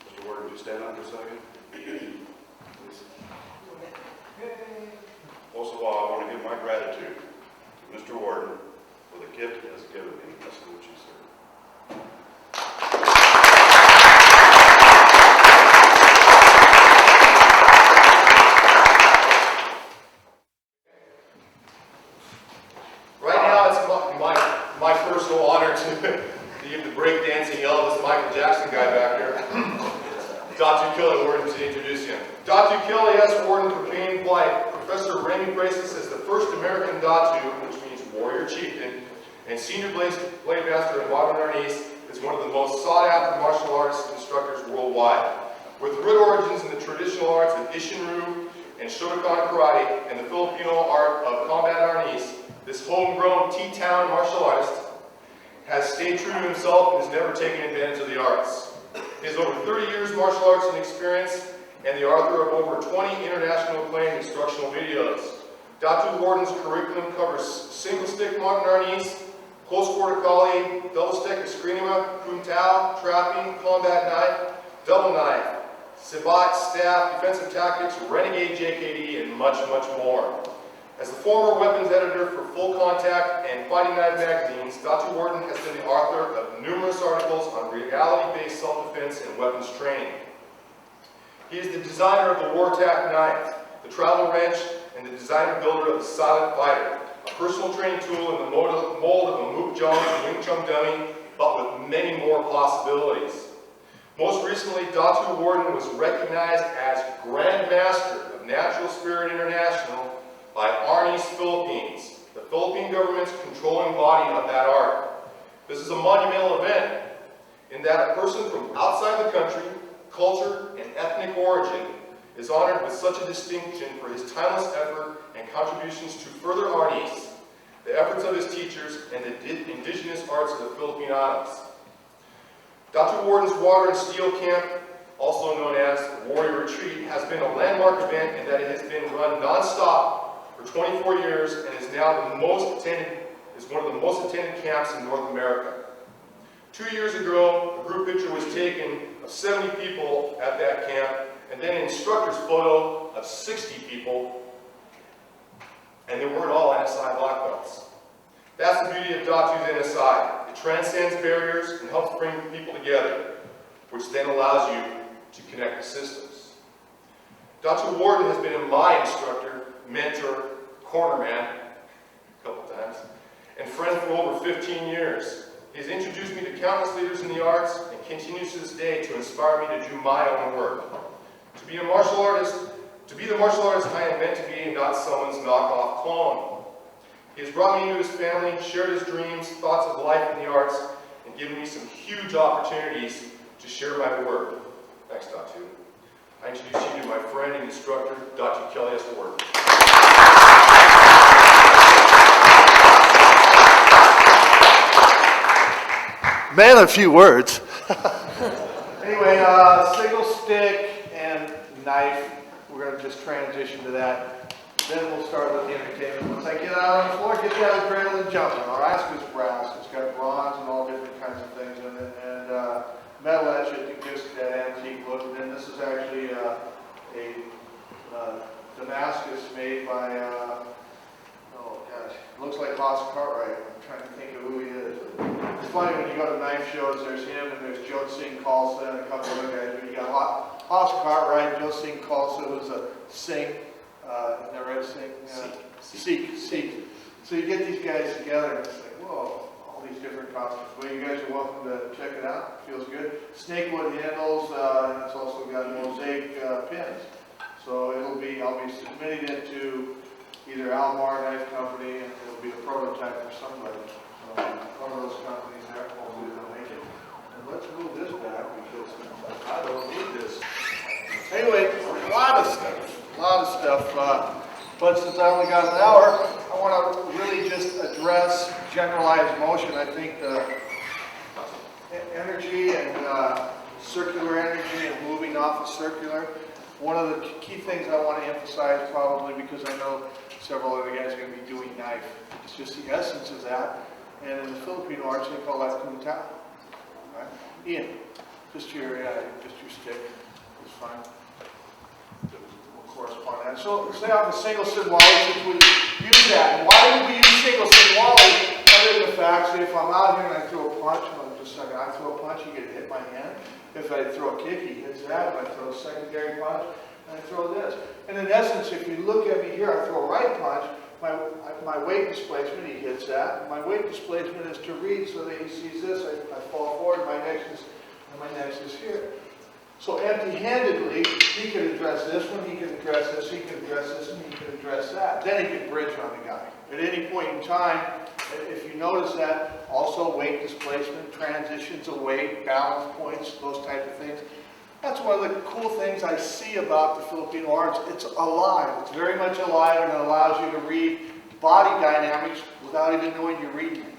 Mr. Worden, would you stand up for a second? Please. Most of all, I want to give my gratitude to Mr. Worden for the gift he has given me. That's what you said. Right now, it's Michael Jackson guy back here. Datu Kelly Worden to introduce him. Datu Kelly S. Worden proclaimed by Professor Remy Braces as the first American Datu, which means warrior chieftain, and senior blade master in modern Annesi, is one of the most sought-after martial arts instructors worldwide. With root origins in the traditional arts of Ishinryu and Shotokan karate and the Filipino art of combat Annesi, this homegrown T-town martial artist has stayed true to himself and has never taken advantage of the arts. He has over 30 years martial arts and experience and the author of over 20 international acclaimed instructional videos. Datu Worden's curriculum covers single-stick modern Annesi, close quarter kali, double-stick eskrima, kuntao, trapping, combat knife, double knife, sabat, staff, defensive tactics, renegade JKD, and much, much more. As the former weapons editor for Full Contact and Fighting Knife magazines, Datu Worden has been the author of numerous articles on reality-based self-defense and weapons training. He is the designer of the WRCMA knife, the travel wrench, and the designer builder of the Silent Fighter, a personal training tool in the mold of a Mook Jong and Wing Chun dummy, but with many more possibilities. Most recently, Datu Worden was recognized as Grand Master of Natural Spirit International by Annesi, Philippines, the Philippine government's controlling body of that art. This is a monumental event in that a person from outside the country, culture, and ethnic origin is honored with such a distinction for his timeless effort and contributions to further Annesi, the efforts of his teachers, and the indigenous arts of the Philippine Islands. Datu Worden's Water and Steel Camp, also known as Warrior Retreat, has been a landmark event in that it has been run non-stop for 24 years and is now one of the most attended camps in North America. 2 years ago, a group picture was taken of 70 people at that camp, and then an instructor's photo of 60 people, and they weren't all NSI black belts. That's the beauty of Datu's NSI. It transcends barriers and helps bring people together, which then allows you to connect the systems. Datu Worden has been my instructor, mentor, corner man, a couple times, and friend for over 15 years. He has introduced me to countless leaders in the arts and continues to this day to inspire me to do my own work. To be the martial artist I am meant to be and not someone's knockoff clone. He has brought me into his family, shared his dreams, thoughts of life in the arts, and given me some huge opportunities to share my work. Thanks, Datu. I introduce you to my friend and instructor, Datu Kelly S. Worden. Man, a few words. Anyway, single stick and knife. We're going to just transition to that. Then we'll start with the entertainment. Once I get out on the floor, get that adrenaline jumping. All right, it's brass. It's got bronze and all different kinds of things in it, and metal etch it gives it that antique look. And then this is actually a Damascus made by oh gosh, looks like Haas Cartwright. I'm trying to think of who he is. It's funny when you go to knife shows. There's him and there's Josing Khalsa and a couple of other guys. But you got Haas Cartwright. Josing Khalsa was a Sikh. Isn't that right? Sikh. So you get these guys together and it's like, whoa, all these different costumes. Well, you guys are welcome to check it out. It feels good. Snakewood handles, and it's also got mosaic pins. So I'll be submitting it to either Almar Knife Company, and it'll be a prototype for somebody. One of those companies there, hopefully they'll make it. And let's move this back because I don't need this. Anyway, a lot of stuff. But since I only got an hour, I want to really just address generalized motion. I think the energy and circular energy and moving off of circular. One of the key things I want to emphasize probably, because I know several other guys are going to be doing knife, it's just the essence of that. And in the Filipino arts, they call that kuntao. Right? Ian, just your stick is fine. We'll correspond to that. So say I have a single Sid Wally, since we use that. And why do we use single Sid Wally? Other than the fact that if I'm out here and I throw a punch, just a second, I throw a punch, you get hit my hand. If I throw a kick, he hits that. If I throw a secondary punch, I throw this. And in essence, if you look at me here, I throw a right punch, my weight displacement, he hits that. My weight displacement is to read so that he sees this. I fall forward. My next is and my next is here. So empty-handedly, he can address this one, he can address this, he can address this, and he can address that. Then he can bridge on the guy. At any point in time, if you notice that, also weight displacement, transitions of weight, balance points, those type of things. That's one of the cool things I see about the Filipino arts. It's alive. It's very much alive, and it allows you to read body dynamics without even knowing you're reading it.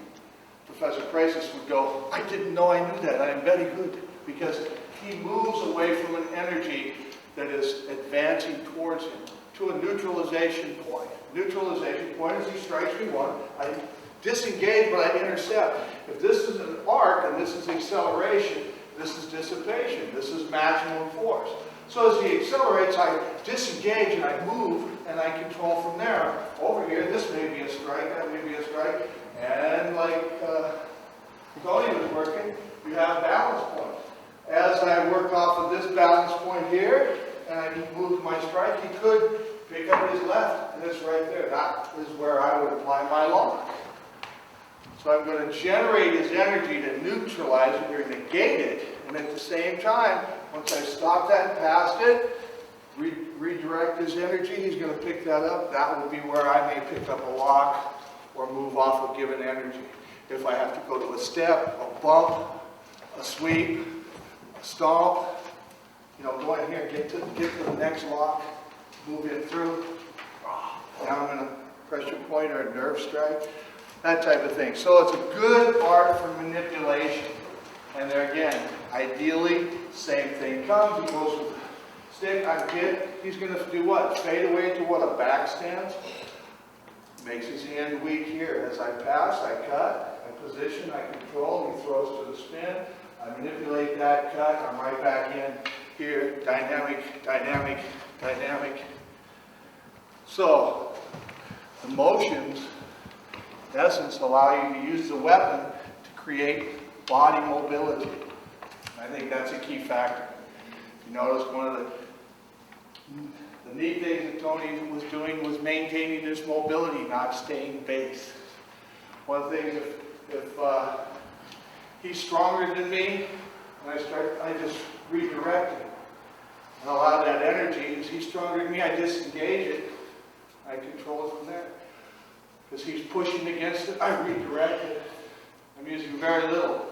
Professor Precis would go, I didn't know I knew that. I am very good. Because he moves away from an energy that is advancing towards him to a neutralization point. Neutralization point is he strikes me one, I disengage but I intercept. If this is an arc and this is acceleration, this is dissipation, this is maximum force. So as he accelerates, I disengage and I move and I control from there. Over here, this may be a strike, that may be a strike, and like Tony was working, you have balance points. As I work off of this balance point here, and I move my strike, he could pick up his left, and it's right there. That is where I would apply my lock. So I'm going to generate his energy to neutralize it or negate it, and at the same time, once I stop that and pass it, redirect his energy, he's going to pick that up. That will be where I may pick up a lock or move off a given energy. If I have to go to a step, a bump, a sweep, a stomp, go in here and get to the next lock, move in through, down in a pressure point or a nerve strike, that type of thing. So it's a good art for manipulation. And there again, ideally, same thing comes. He goes with the stick, I hit. He's going to do what? Fade away to what? A back stance. Makes his hand weak here. As I pass, I cut, I position, I control. He throws to the spin. I manipulate that cut. I'm right back in here. Dynamic, dynamic, dynamic. So the motions, in essence, allow you to use the weapon to create body mobility. I think that's a key factor. If you notice, one of the neat things that Tony was doing was maintaining his mobility, not staying base. One of the things, if he's stronger than me, and I just redirect him and allow that energy. As he's stronger than me, I disengage it. I control it from there. As he's pushing against it, I redirect it. I'm using very little.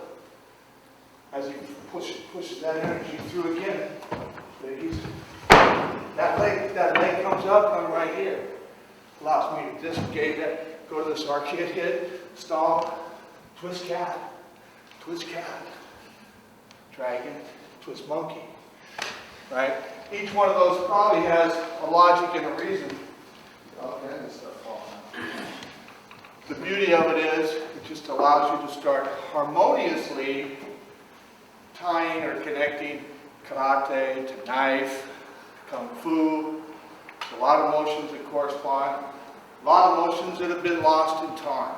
As he pushes that energy through again, that leg comes up, I'm right here. Allows me to disengage that, go to this arcade hit, stomp, twist cat, dragon, twist monkey. Right? Each one of those probably has a logic and a reason. Oh, man, this stuff falling out. The beauty of it is, it just allows you to start harmoniously tying or connecting karate to knife, kung fu. There's a lot of motions that correspond, a lot of motions that have been lost in time.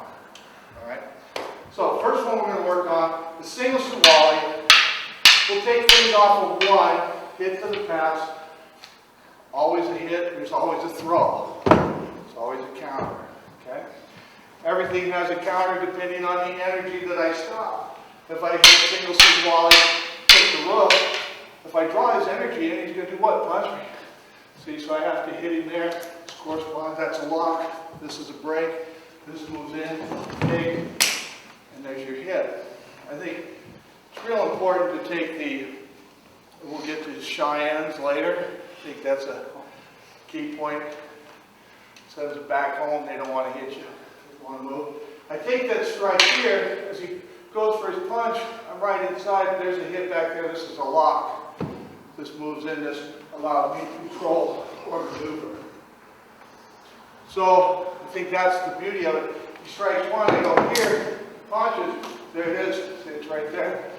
All right. So first one we're going to work on the single sawali. We'll take things off of one, hit to the pass. Always a hit. There's always a throw. There's always a counter. Okay. Everything has a counter depending on the energy that I stop. If I hit single sawali, hit the roof. If I draw his energy in, he's going to do what? Punch me. See, so I have to hit him there. This corresponds. That's a lock. This is a break. This moves in, take, and there's your hit. I think it's real important to take we'll get to Cheyennes later. I think that's a key point. Sends it back home. They don't want to hit you. They want to move. I take that strike here as he goes for his punch. I'm right inside. There's a hit back there. This is a lock. This moves in. This allows me to control or maneuver. So I think that's the beauty of it. He strikes one. I go here. Punches. There it is. See, it's right there.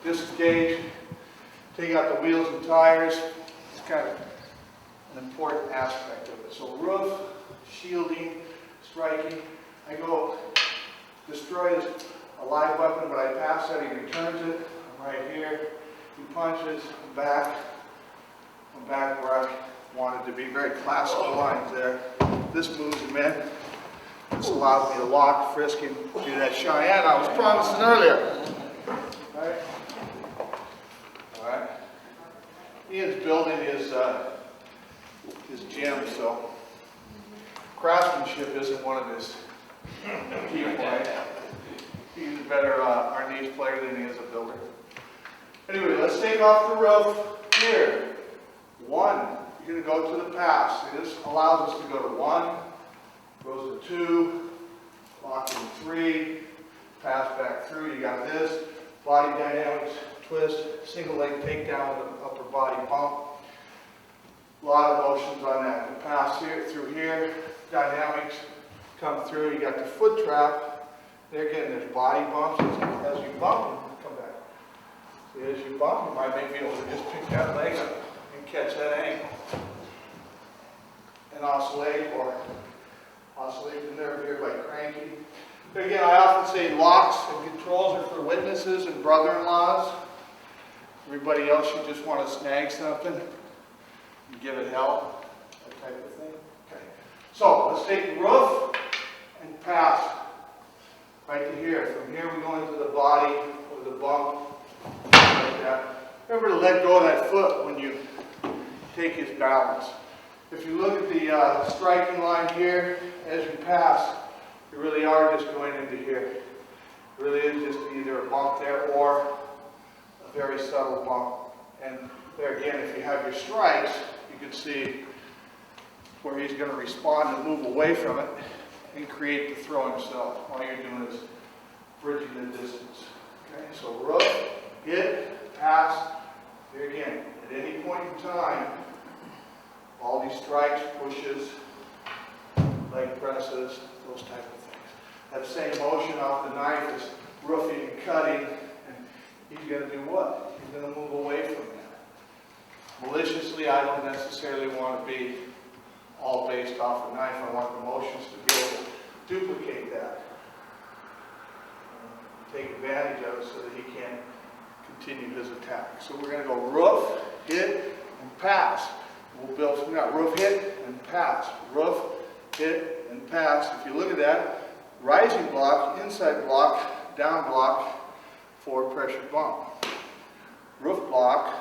Disengage. Take out the wheels and tires. It's kind of an important aspect of it. So roof, shielding, striking. I go destroy a live weapon, but I pass that. He returns it. I'm right here. He punches. I'm back. I'm back where I wanted to be. Very classical lines there. This moves him in. This allows me to lock, frisk him, do that Cheyenne I was promising earlier. Right? building his gym, so craftsmanship isn't one of his key points. He's a better Annesi player than he is a builder. Anyway, let's take off the roof here. 1, you're going to go to the pass. This allows us to go to 1, goes to 2, lock in 3, pass back through. You got this, body dynamics, twist, single leg takedown with an upper body bump. A lot of motions on that. The pass here, through here, dynamics come through. You got the foot trap. There again, there's body bumps. As you bump, come back. See, as you bump, you might be able to just pick that leg up and catch that ankle. And oscillate the nerve here by cranking. Again, I often say locks and controls are for witnesses and brother-in-laws. Everybody else, you just want to snag something and give it hell, that type of thing. Okay. So let's take the roof and pass right to here. From here we go into the body with a bump like that. Remember to let go of that foot when you take his balance. If you look at the striking line here, as you pass, you really are just going into here. It really is just either a bump there or a very subtle bump. And there again, if you have your strikes, you can see where he's going to respond and move away from it and create the throw himself. All you're doing is bridging the distance. Okay, so roof, hit, pass. There again, at any point in time, all these strikes, pushes, leg presses, those type of things. That same motion off the knife is roofing and cutting, and he's going to do what? He's going to move away from that. Maliciously, I don't necessarily want to be all based off a knife. I want the motions to be able to duplicate that. Take advantage of it so that he can continue his attack. So we're going to go roof, hit, and pass. We'll build from that. Roof, hit, and pass. Roof, hit, and pass. If you look at that, rising block, inside block, down block, forward pressure bump. Roof block,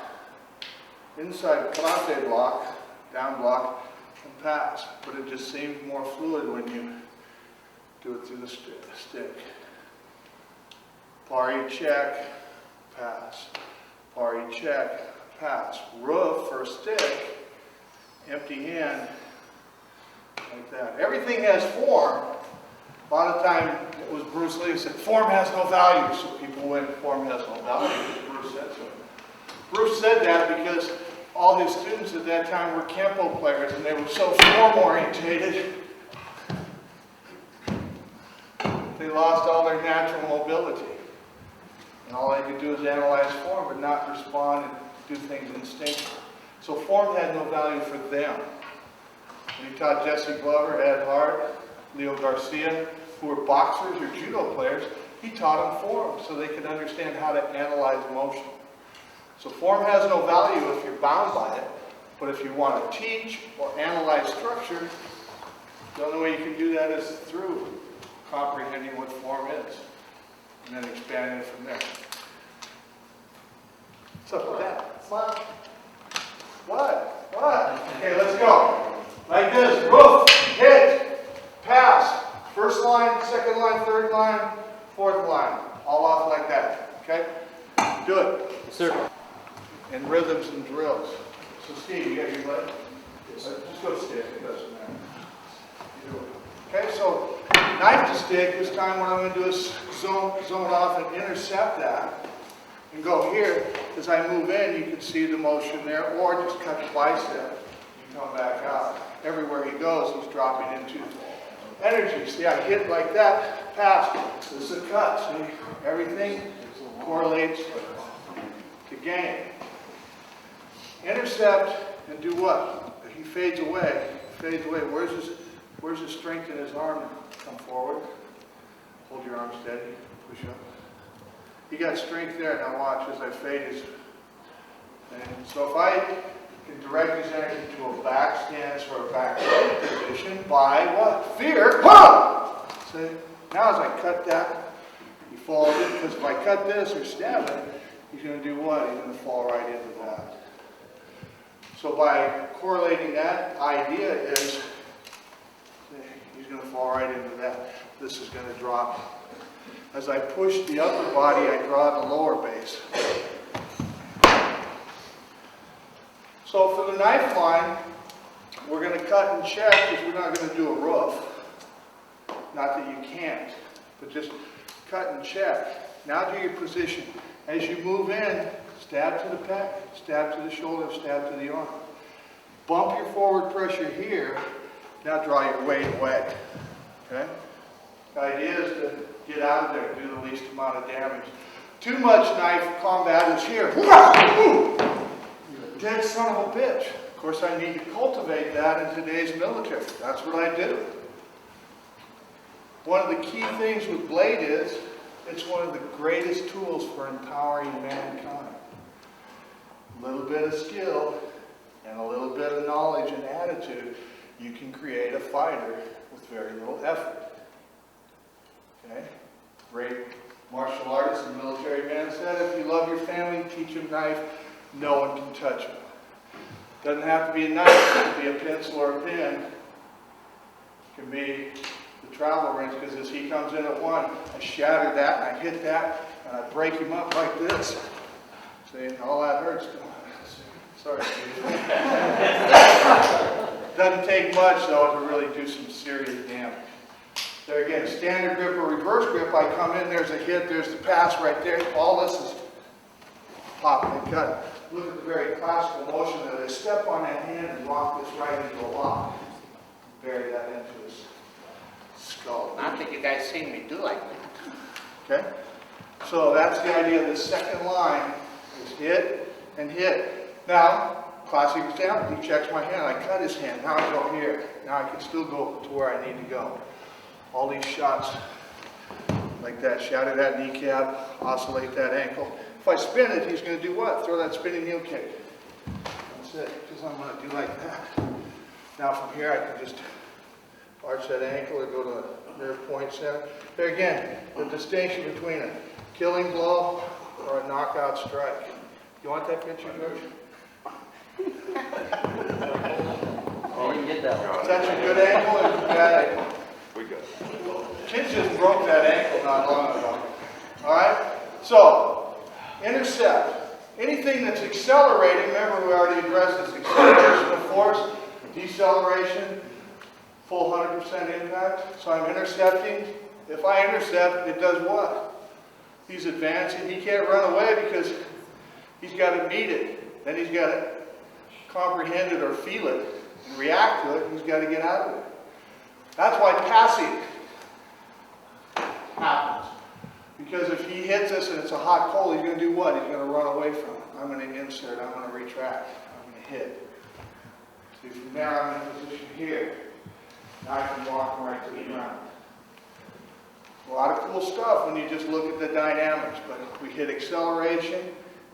inside Kalate block, down block, and pass. But it just seems more fluid when you do it through the stick. Pari check, pass. Pari check, pass. Roof for a stick, empty hand, like that. Everything has form. A lot of time it was Bruce Lee who said, form has no value. So people went, form has no value. Bruce said so. Bruce said that because all his students at that time were Kempo players and they were so form orientated, they lost all their natural mobility. And all they could do is analyze form but not respond and do things instinctively. So form had no value for them. When he taught Jesse Glover, Ed Hart, Leo Garcia, who were boxers or judo players, he taught them form so they could understand how to analyze motion. So form has no value if you're bound by it, but if you want to teach or analyze structure, the only way you can do that is through comprehending what form is, and then expanding it from there. What's up with that? What? Okay, let's go. Like this, roof, hit, pass. First line, second line, third line, fourth line. All off like that, okay? Do it. Yes, sir. And rhythms and drills. So Steve, you got your leg? Yes. Just go stick, it doesn't matter. You do it. Okay, so knife to stick, this time what I'm going to do is zone off and intercept that. And go here, as I move in, you can see the motion there, or just cut the bicep and come back out. Everywhere he goes, he's dropping into energy. See, I hit like that, pass. This is a cut. See, everything correlates to gain. Intercept and do what? He fades away. Where's his strength in his arm? Come forward. Hold your arm steady. Push up. You got strength there. Now watch as I fade his. And so if I can direct his energy to a back stance or a back position by what? Fear. See? Now as I cut that, he falls in, because if I cut this or stab it, he's going to do what? He's going to fall right into that. So by correlating that idea is, he's going to fall right into that. This is going to drop. As I push the upper body, I draw the lower base. So for the knife line, we're going to cut and check because we're not going to do a roof. Not that you can't, but just cut and check. Now do your position. As you move in, stab to the pec, stab to the shoulder, stab to the arm. Bump your forward pressure here. Now draw your weight away. Okay? The idea is to get out of there, do the least amount of damage. Too much knife combat is here. Dead son of a bitch. Of course, I need to cultivate that in today's military. That's what I do. One of the key things with blade is, it's one of the greatest tools for empowering mankind. A little bit of skill and a little bit of knowledge and attitude, you can create a fighter with very little effort. Okay? Great martial artist and military man said, if you love your family, teach them knife, no one can touch them. Doesn't have to be a knife, it can be a pencil or a pen. It can be the travel wrench, because as he comes in at one, I shatter that and I hit that and I break him up like this. See, all that hurts. Sorry. Doesn't take much though to really do some serious damage. There again, standard grip or reverse grip, I come in, there's a hit, there's the pass right there. All this is pop and cut. Look at the very classical motion that I step on that hand and lock this right into a lock. Bury that into his skull. Not that you guys seen me do like that. Okay? So that's the idea of the second line, is hit and hit. Now, classic example, he checks my hand, I cut his hand, now I go here. Now I can still go to where I need to go. All these shots like that, shatter that kneecap, oscillate that ankle. If I spin it, he's going to do what? Throw that spinning heel kick. That's it, because I'm going to do like that. Now from here I can just arch that ankle or go to the nerve point center. There again, the distinction between a killing blow or a knockout strike. You want that picture, George? Oh, you get that one. Is that your good ankle or your bad ankle? We good. Kids just broke that ankle not long ago. Alright? So, intercept. Anything that's accelerating, remember we already addressed this, acceleration of force, deceleration, full 100% impact. So I'm intercepting. If I intercept, it does what? He's advancing. He can't run away because he's got to meet it. Then he's got to comprehend it or feel it and react to it. He's got to get out of it. That's why passing happens. Because if he hits us and it's a hot coal, he's going to do what? He's going to run away from it. I'm going to insert. I'm going to retract. I'm going to hit. See, from there I'm in a position here. Now I can walk right to the ground. A lot of cool stuff when you just look at the dynamics. But we hit acceleration,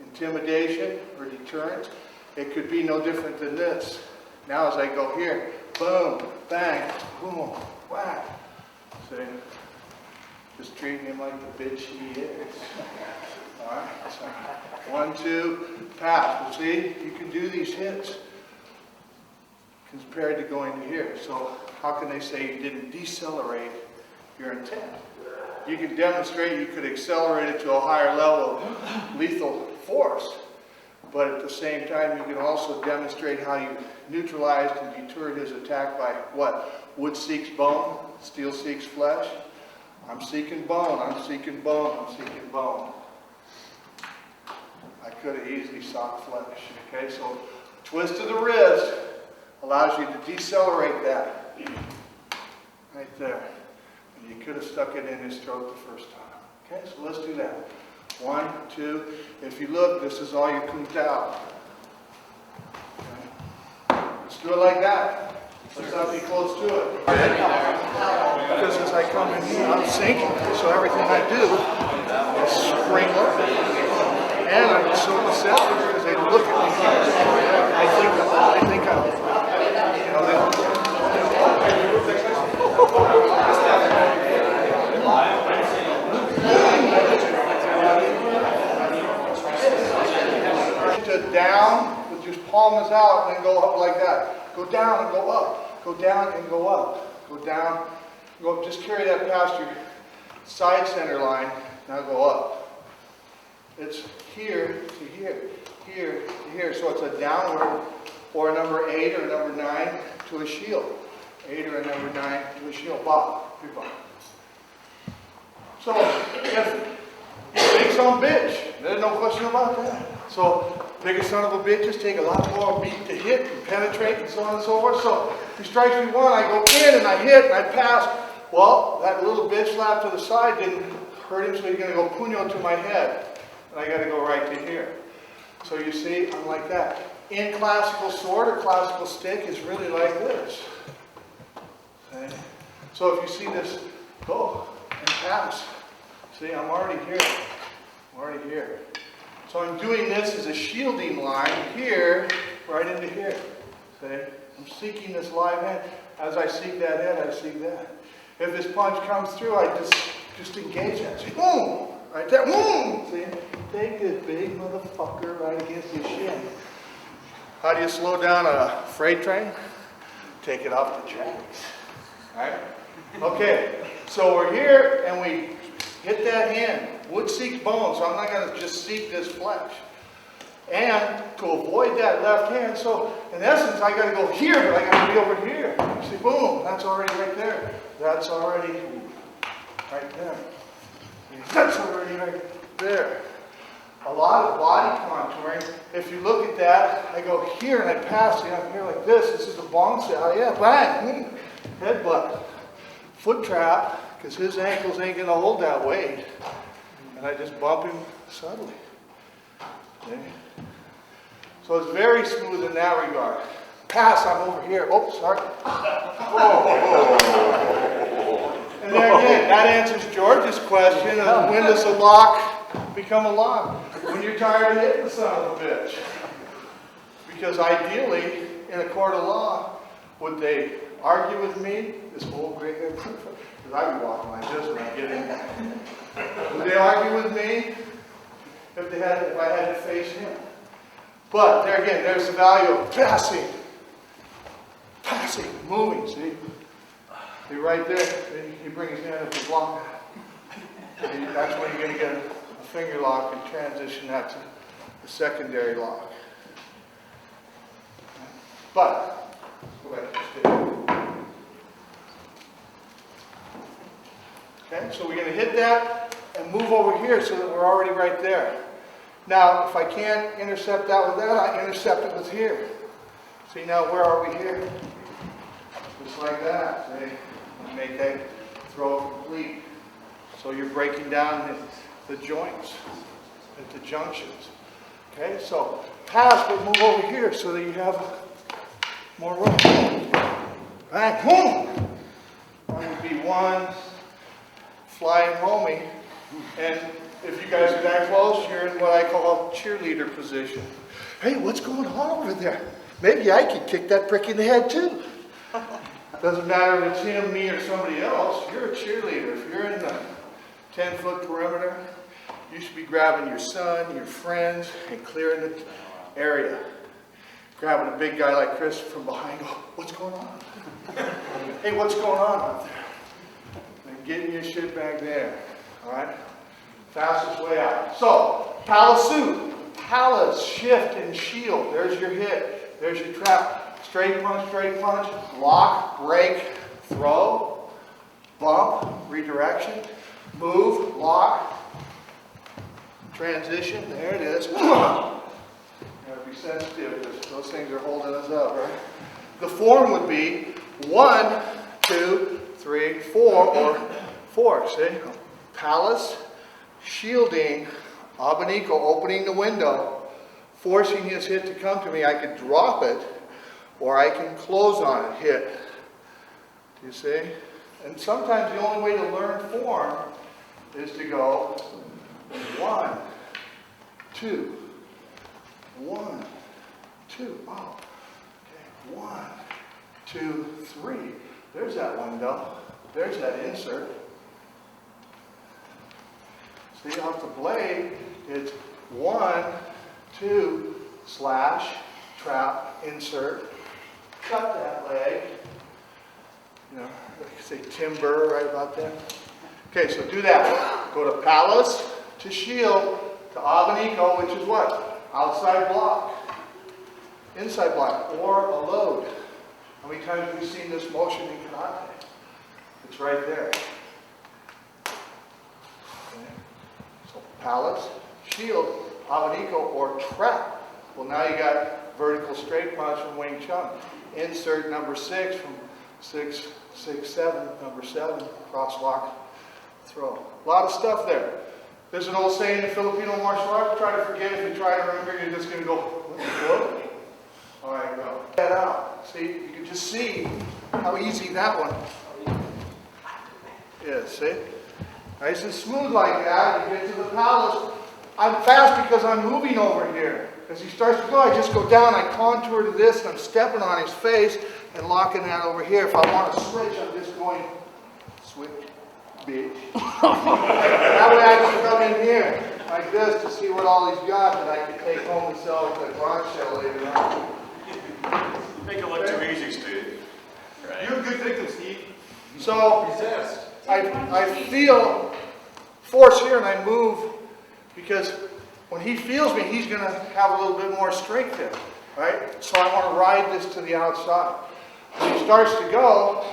intimidation, or deterrence. It could be no different than this. Now as I go here, boom, bang, boom, whack. See? Just treating him like the bitch he is. Alright, so 1, 2, pass. But see, you can do these hits compared to going to here. So how can they say you didn't decelerate your intent? You can demonstrate you could accelerate it to a higher level of lethal force. But at the same time, you can also demonstrate how you neutralized and deterred his attack by what? Wood seeks bone, steel seeks flesh. I'm seeking bone, I'm seeking bone, I'm seeking bone. I could have easily sought flesh. Okay, so twist of the wrist allows you to decelerate that. Right there. And you could have stuck it in his throat the first time. Okay, so let's do that. 1, 2. If you look, this is all you cooped out. Okay. Let's do it like that. Let's not be close to it. Because as I come in here, I'm sinking. So everything I do is spring up. And I'm so upset because they look at me. I think I'm, you know, to down with just palm is out and then go up like that. Go down and go up. Go down and go up. Go down, go up. Just carry that past your side center line. Now go up. It's here to here, here to here. So it's a downward or a number 8 or a number 9 to a shield. 8 or a number 9 to a shield. Bop. Big bop. So if big son of a bitch, there's no question about that. So biggest son of a bitches take a lot more beat to hit and penetrate and so on and so forth. So he strikes me one, I go in and I hit and I pass. Well, that little bitch slap to the side didn't hurt him, so he's going to go puño to my head. And I got to go right to here. So you see, I'm like that. In classical sword or classical stick is really like this. Okay? So if you see this go and pass, see, I'm already here. I'm already here. So I'm doing this as a shielding line here, right into here. See? I'm seeking this live hand. As I seek that head, I seek that. If this punch comes through, I just engage that. See, boom! Right there, boom! See? Take this big motherfucker right against your shin. How do you slow down a freight train? Take it off the tracks. Alright? Okay, so we're here and we hit that hand. Wood seeks bone, so I'm not going to just seek this flesh. And to avoid that left hand, so in essence, I got to go here, but I got to be over here. See, boom, that's already right there. That's already right there. That's already right there. A lot of body contouring. If you look at that, I go here and I pass, I'm here like this. This is a bong set. Yeah, bang, headbutt. Foot trap, because his ankles ain't going to hold that weight. And I just bump him subtly. Okay. So it's very smooth in that regard. Pass, I'm over here. Oh, sorry. And then again, that answers George's question of when does a lock become a lock? When you're tired of hitting the son of a bitch. Because ideally, in a court of law, would they argue with me? This whole great guy, because I'd be walking like this when I get in there. Would they argue with me if I had to face him? But there again, there's the value of passing, moving. See, see right there. You bring his hand up to block. That's when you're going to get a finger lock and transition that to the secondary lock. But go back to the stick. Okay, so we're going to hit that and move over here so that we're already right there. Now, if I can't intercept that with that, I intercept it with here. See, now where are we here? Just like that. See? You make that throw complete. So you're breaking down the joints at the junctions. Okay, so pass, but move over here so that you have more room. Bang, boom! That would be one flying homie. And if you guys are that close, you're in what I call cheerleader position. Hey, what's going on over there? Maybe I could kick that prick in the head too. Doesn't matter if it's him, me, or somebody else. You're a cheerleader. If you're in the 10-foot perimeter, you should be grabbing your son, your friends, and clearing the area. Grabbing a big guy like Chris from behind. Oh, what's going on? Hey, what's going on out there? And getting your shit back there. All right? Fastest way out. So, palace, shift, and shield. There's your hit. There's your trap. Straight punch, lock, break, throw, bump, redirection, move, lock, transition. There it is. Gotta be sensitive because those things are holding us up, right? The form would be 1, 2, 3, 4, or 4. See? Palace, shielding, abanico, opening the window, forcing his hit to come to me. I could drop it, or I can close on it, hit. Do you see? And sometimes the only way to learn form is to go 1, 2, 1, 2. Oh, okay. 1, 2, 3. There's that window. There's that insert. See, off the blade, it's 1, 2, slash, trap, insert, cut that leg. You know, like say timber, right about there. Okay, so do that. Go to palace, to shield, to abanico, which is what? Outside block, inside block, or a load. How many times have we seen this motion in karate? It's right there. Okay. So palace, shield, abanico, or trap. Well, now you got vertical straight punch from Wing Chun. Insert number 6 from 6, 6, 7, number 7, crosswalk, throw. A lot of stuff there. There's an old saying in Filipino martial arts, try to forget. If you try to remember, you're just going to go, what? All right, go. Get that out. See, you can just see how easy that one is, see? Nice and smooth like that. You get to the palace. I'm fast because I'm moving over here. As he starts to go, I just go down, I contour to this, and I'm stepping on his face and locking that over here. If I want to switch, I'm just going, switch, bitch. That way I can come in here, like this, to see what all he's got that I can take home and sell at the garage sale later on. Make it look too easy, Steve. Right. You're a good victim, Steve. So, I feel force here and I move because when he feels me, he's going to have a little bit more strength there, right? So I want to ride this to the outside. When he starts to go,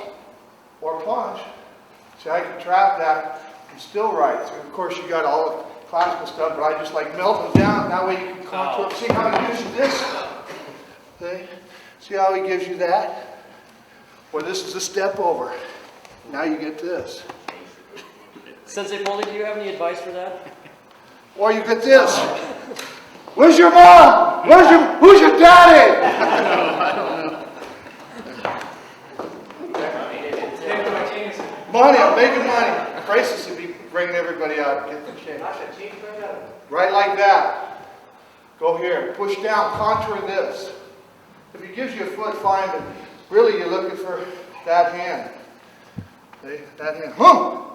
or punch, see, I can trap that and still ride. So of course, you got all the classical stuff, but I just like melt them down. That way you can contour. See how he gives you this? Okay? See how he gives you that? Well, this is a step over. Now you get this. Sensei Poli, do you have any advice for that? Or you get this. Where's your mom? Who's your daddy? Money, I'm making money. Crisis would be bringing everybody out and get the change. Right like that. Go here. Push down. Contour this. If he gives you a foot, fine, but really you're looking for that hand. See? That hand. Hum!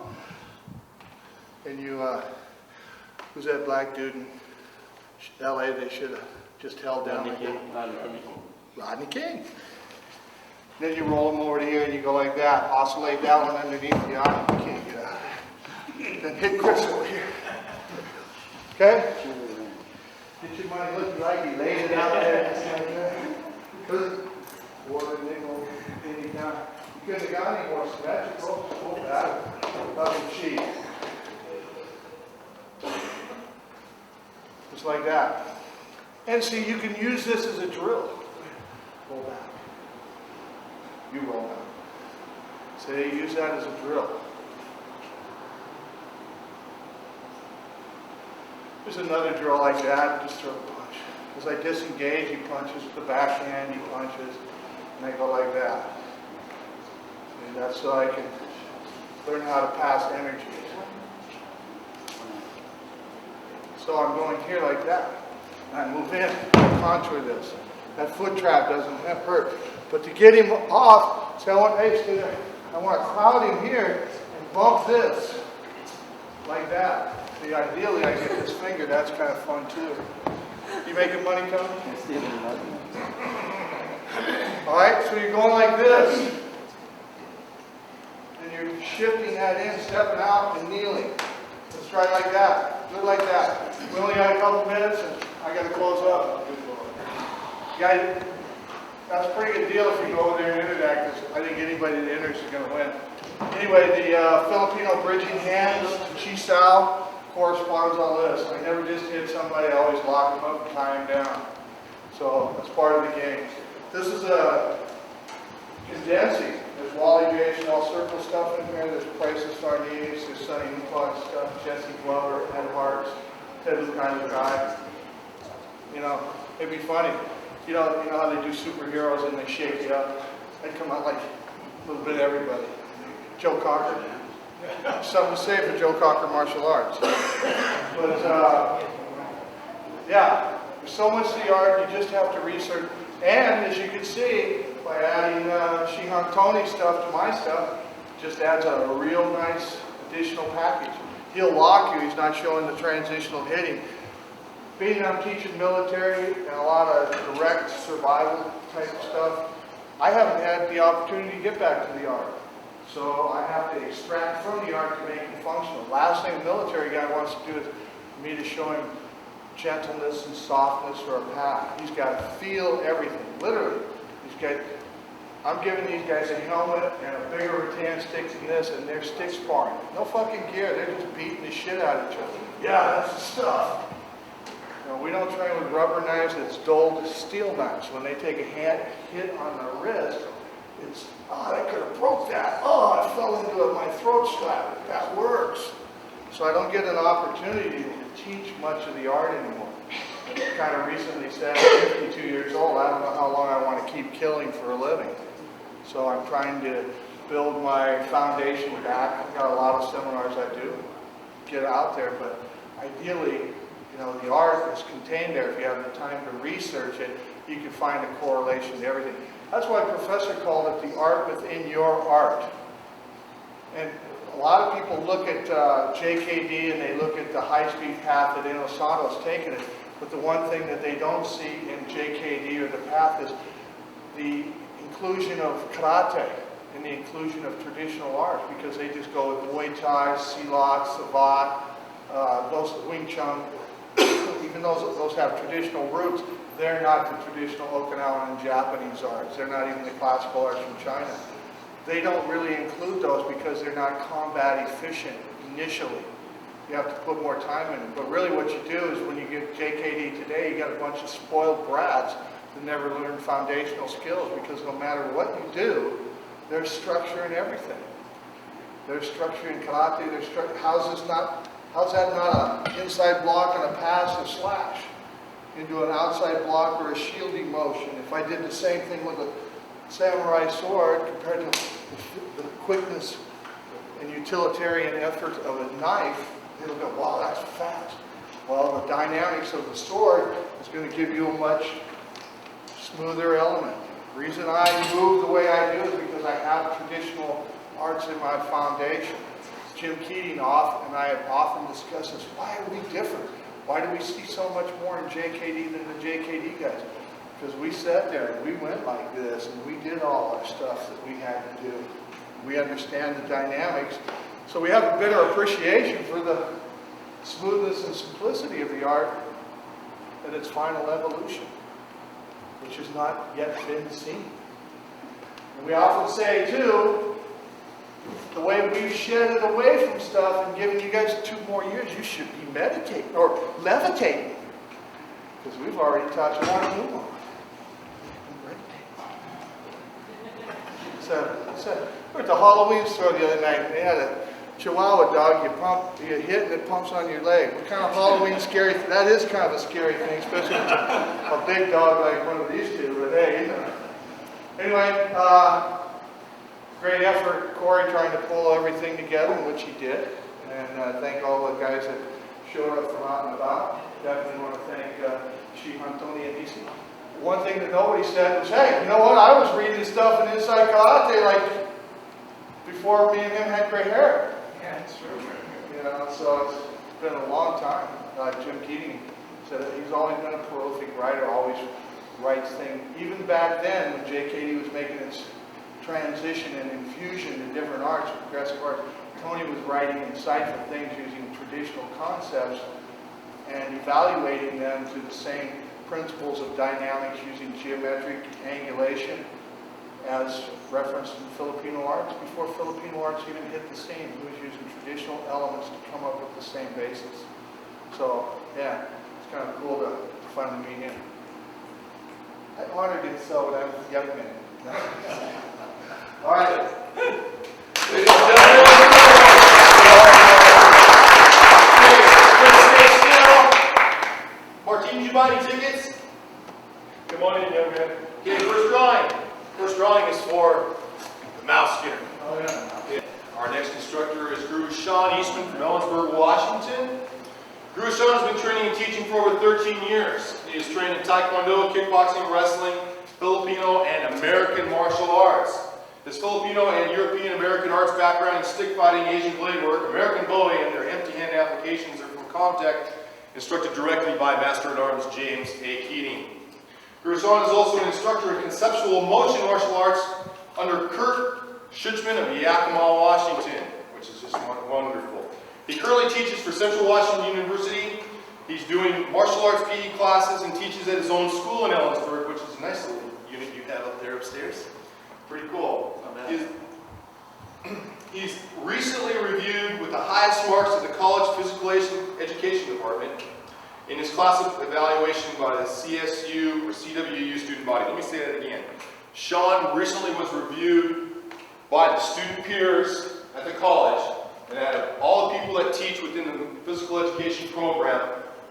And you, who's that black dude in LA they should have just held down? Rodney King. Then you roll them over to here and you go like that. Oscillate that one underneath the arm. You can't get out of it. Then hit Chris over here. Okay? Get your money looking like you laid it out there. Just like that. Worden, nickel, penny down. You couldn't have got any more symmetrical. Hold that. Nothing cheap. Just like that. And see, you can use this as a drill. Roll back. You roll back. See, use that as a drill. There's another drill like that. Just throw a punch. As I disengage, he punches with the backhand, he punches, and I go like that. And that's so I can learn how to pass energy. So I'm going here like that. And I move in, I contour this. That foot trap doesn't hurt. But to get him off, say I want to crowd him here and bump this like that. See, ideally I get this finger, that's kind of fun too. You making money, Tony? Alright, so you're going like this. And you're shifting that in, stepping out and kneeling. Let's try it like that. Do it like that. We only got a couple minutes and I got to close up. Guys, that's a pretty good deal if you go over there and enter that, because I think anybody that enters is going to win. Anyway, the Filipino bridging hands, Chi Sao, corresponds all this. I never just hit somebody, I always lock them up and tie them down. So that's part of the game. This is a condensing. There's Wally J. Small Circle stuff in here. There's Prices Sardinis. There's Sonny Newpont stuff. Jesse Glover, Ed Hart's, Ted was kind of guy. You know, it'd be funny. You know how they do superheroes and they shake you up? I'd come out like a little bit of everybody. Joe Cocker. Something to say for Joe Cocker martial arts. But, yeah, there's so much to the art, you just have to research. And as you can see, by adding Shihan Tony stuff to my stuff, just adds a real nice additional package. He'll lock you, he's not showing the transitional hitting. being I'm teaching military and a lot of direct survival type stuff, I haven't had the opportunity to get back to the art. So I have to extract from the art to make it functional. Last thing a military guy wants to do is for me to show him gentleness and softness or a path. He's got to feel everything, literally. I'm giving these guys a helmet and a bigger rattan stick than this, and they're stick sparring. No fucking gear, they're just beating the shit out of each other. Yeah, that's the stuff. You know, we don't train with rubber knives that's dulled as steel knives. When they take a hit on the wrist, it's, oh, that could have broke that. Oh, I fell into it, my throat slapped. That works. So I don't get an opportunity to teach much of the art anymore. I kind of recently said, I'm 52 years old, I don't know how long I want to keep killing for a living. So I'm trying to build my foundation back. I've got a lot of seminars I do, get out there, but ideally, you know, the art is contained there. If you have the time to research it, you can find a correlation to everything. That's why Professor called it the art within your art. And a lot of people look at JKD and they look at the high-speed path that Inosanto's taken it, but the one thing that they don't see in JKD or the path is the inclusion of karate and the inclusion of traditional arts, because they just go with Muay Thai, Silat, Savat, those Wing Chun, even those have traditional roots, they're not the traditional Okinawan and Japanese arts. They're not even the classical arts from China. They don't really include those because they're not combat efficient initially. You have to put more time in it. But really what you do is when you get JKD today, you got a bunch of spoiled brats that never learn foundational skills, because no matter what you do, there's structure in everything. There's structure in karate, there's structure. How's that not an inside block and a pass and slash into an outside block or a shielding motion? If I did the same thing with a samurai sword compared to the quickness and utilitarian effort of a knife, it'll go, wow, that's fast. Well, the dynamics of the sword is going to give you a much smoother element. The reason I move the way I do is because I have traditional arts in my foundation. Jim Keating and I have often discussed this. Why are we different? Why do we see so much more in JKD than the JKD guys? Because we sat there and we went like this and we did all our stuff that we had to do. We understand the dynamics. So we have a better appreciation for the smoothness and simplicity of the art and its final evolution, which has not yet been seen. And we often say, too, the way we've shedded away from stuff and given you guys 2 more years, you should be meditating or levitating. Because we've already touched one new one. So, we were at the Halloween store the other night, and they had a Chihuahua dog you hit and it pumps on your leg. What kind of Halloween scary thing? That is kind of a scary thing, especially with a big dog like one of these two, but hey, you know. Anyway, great effort, Corey, trying to pull everything together, which he did. And thank all the guys that showed up from out and about. Definitely want to thank Chief Antoni and Annesi. One thing that nobody said was, hey, you know what? I was reading stuff in Inside Karate like before me and him had gray hair. Yeah, it's true. You know, so it's been a long time. Jim Keating said that he's always been a prolific writer, always writes things. Even back then, when JKD was making its transition and infusion to different arts, progressive arts, Tony was writing insightful things using traditional concepts and evaluating them to the same principles of dynamics using geometric angulation as referenced in Filipino arts. Before Filipino arts even hit the scene, he was using traditional elements to come up with the same basis. So, yeah, it's kind of cool to finally meet him. I honored it so when I was a young man. All right. Ladies and gentlemen. Martine, did you buy any tickets? Come on in, young man. Okay, first drawing. First drawing is for the mouse skinner. Oh, yeah. Okay. Our next instructor is Guro Eastman from Ellensburg, Washington. Guro has been training and teaching for over 13 years. He is trained in Taekwondo, kickboxing, wrestling, Filipino, and American martial arts. His Filipino and European American arts background in stick fighting, Asian blade work, American bowling, and their empty hand applications are from contact instructed directly by Master at Arms James A. Keating. Guro is also an instructor in conceptual motion martial arts under Kurt Schuchman of Yakima, Washington, which is just wonderful. He currently teaches for Central Washington University. He's doing martial arts PE classes and teaches at his own school in Ellensburg, which is a nice little unit you have up there upstairs. Pretty cool. He's recently reviewed with the highest marks of the College Physical Education Department in his class of evaluation by the CSU or CWU student body. Let me say that again. Sean recently was reviewed by the student peers at the college, and out of all the people that teach within the physical education program,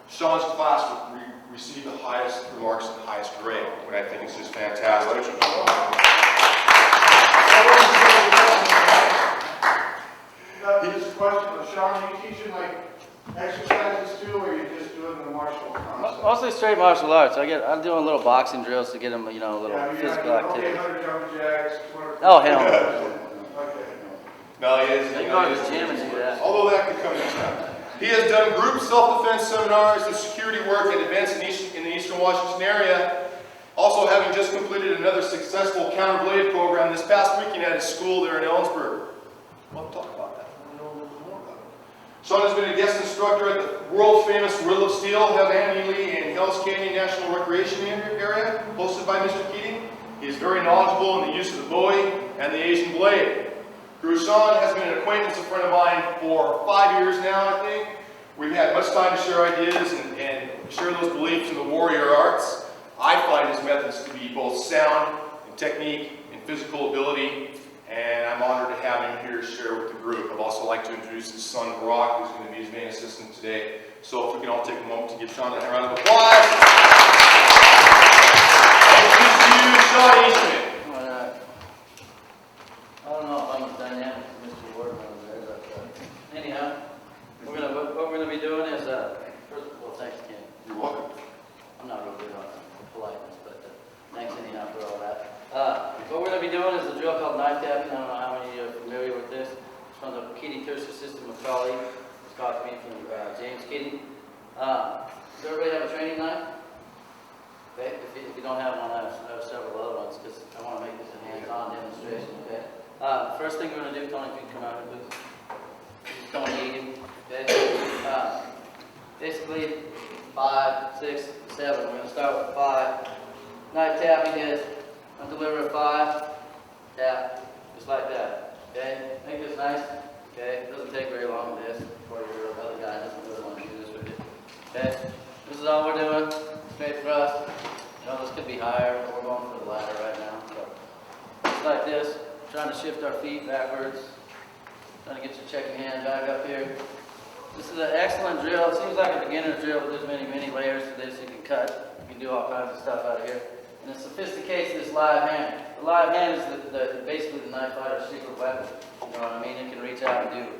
Sean's class received the highest remarks and the highest grade, which I think is just fantastic. Just a question, Sean, are you teaching like exercises too, or are you just doing the martial concept? Mostly straight martial arts. I'm doing little boxing drills to get them, you know, a little physical activity. 100 jumping jacks, 200. Oh, hell no. Okay. No, he is. You go to the gym and do that. Although that could come next time. He has done group self-defense seminars and security work at events in the Eastern Washington area. Also having just completed another successful counter-blade program this past weekend at his school there in Ellensburg. We'll talk about that. We'll know a little more about it. Sean has been a guest instructor at the world-famous Riddle of Steel, Anesi and Hells Canyon National Recreation Area, hosted by Mr. Keating. He is very knowledgeable in the use of the Bowie and the Asian blade. Sean has been an acquaintance, a friend of mine, for 5 years now, I think. We've had much time to share ideas and share those beliefs in the warrior arts. I find his methods to be both sound in technique and physical ability, and I'm honored to have him here to share with the group. I'd also like to introduce his son, Barack, who's going to be his main assistant today. So if we can all take a moment to give Sean a round of applause. Introduce to you, Sean Eastman. I don't know if I'm as dynamic as Mr. Worden over there, but anyhow, what we're gonna be doing is, first of all, thanks, Ken. You're welcome. I'm not real good on politeness, but thanks anyhow for all that. What we're gonna be doing is a drill called knife tapping. I don't know how many of you are familiar with this. It's from the Keating Cursus system of Crowley. It's taught to me from James Keating. Does everybody have a training knife? Okay, if you don't have one, I have several other ones because I want to make this a hands-on demonstration, okay? First thing we're going to do, Tony, if you can come out here, please. This is Tony Egan, okay? Basically, 5, 6, 7. We're going to start with 5. Knife tapping is, I'll deliver a 5, tap, just like that, okay? Make this nice, okay? It doesn't take very long with this before your other guy doesn't really want to do this with you, okay? This is all we're doing, straight thrust. You know, this could be higher, but we're going for the ladder right now. So, just like this. Trying to shift our feet backwards, trying to get your checking hand back up here. This is an excellent drill. It seems like a beginner's drill, but there's many layers to this. You can cut, you can do all kinds of stuff out of here. And it sophisticates this live hand. The live hand is basically the knife fighter's secret weapon. You know what I mean? It can reach out and do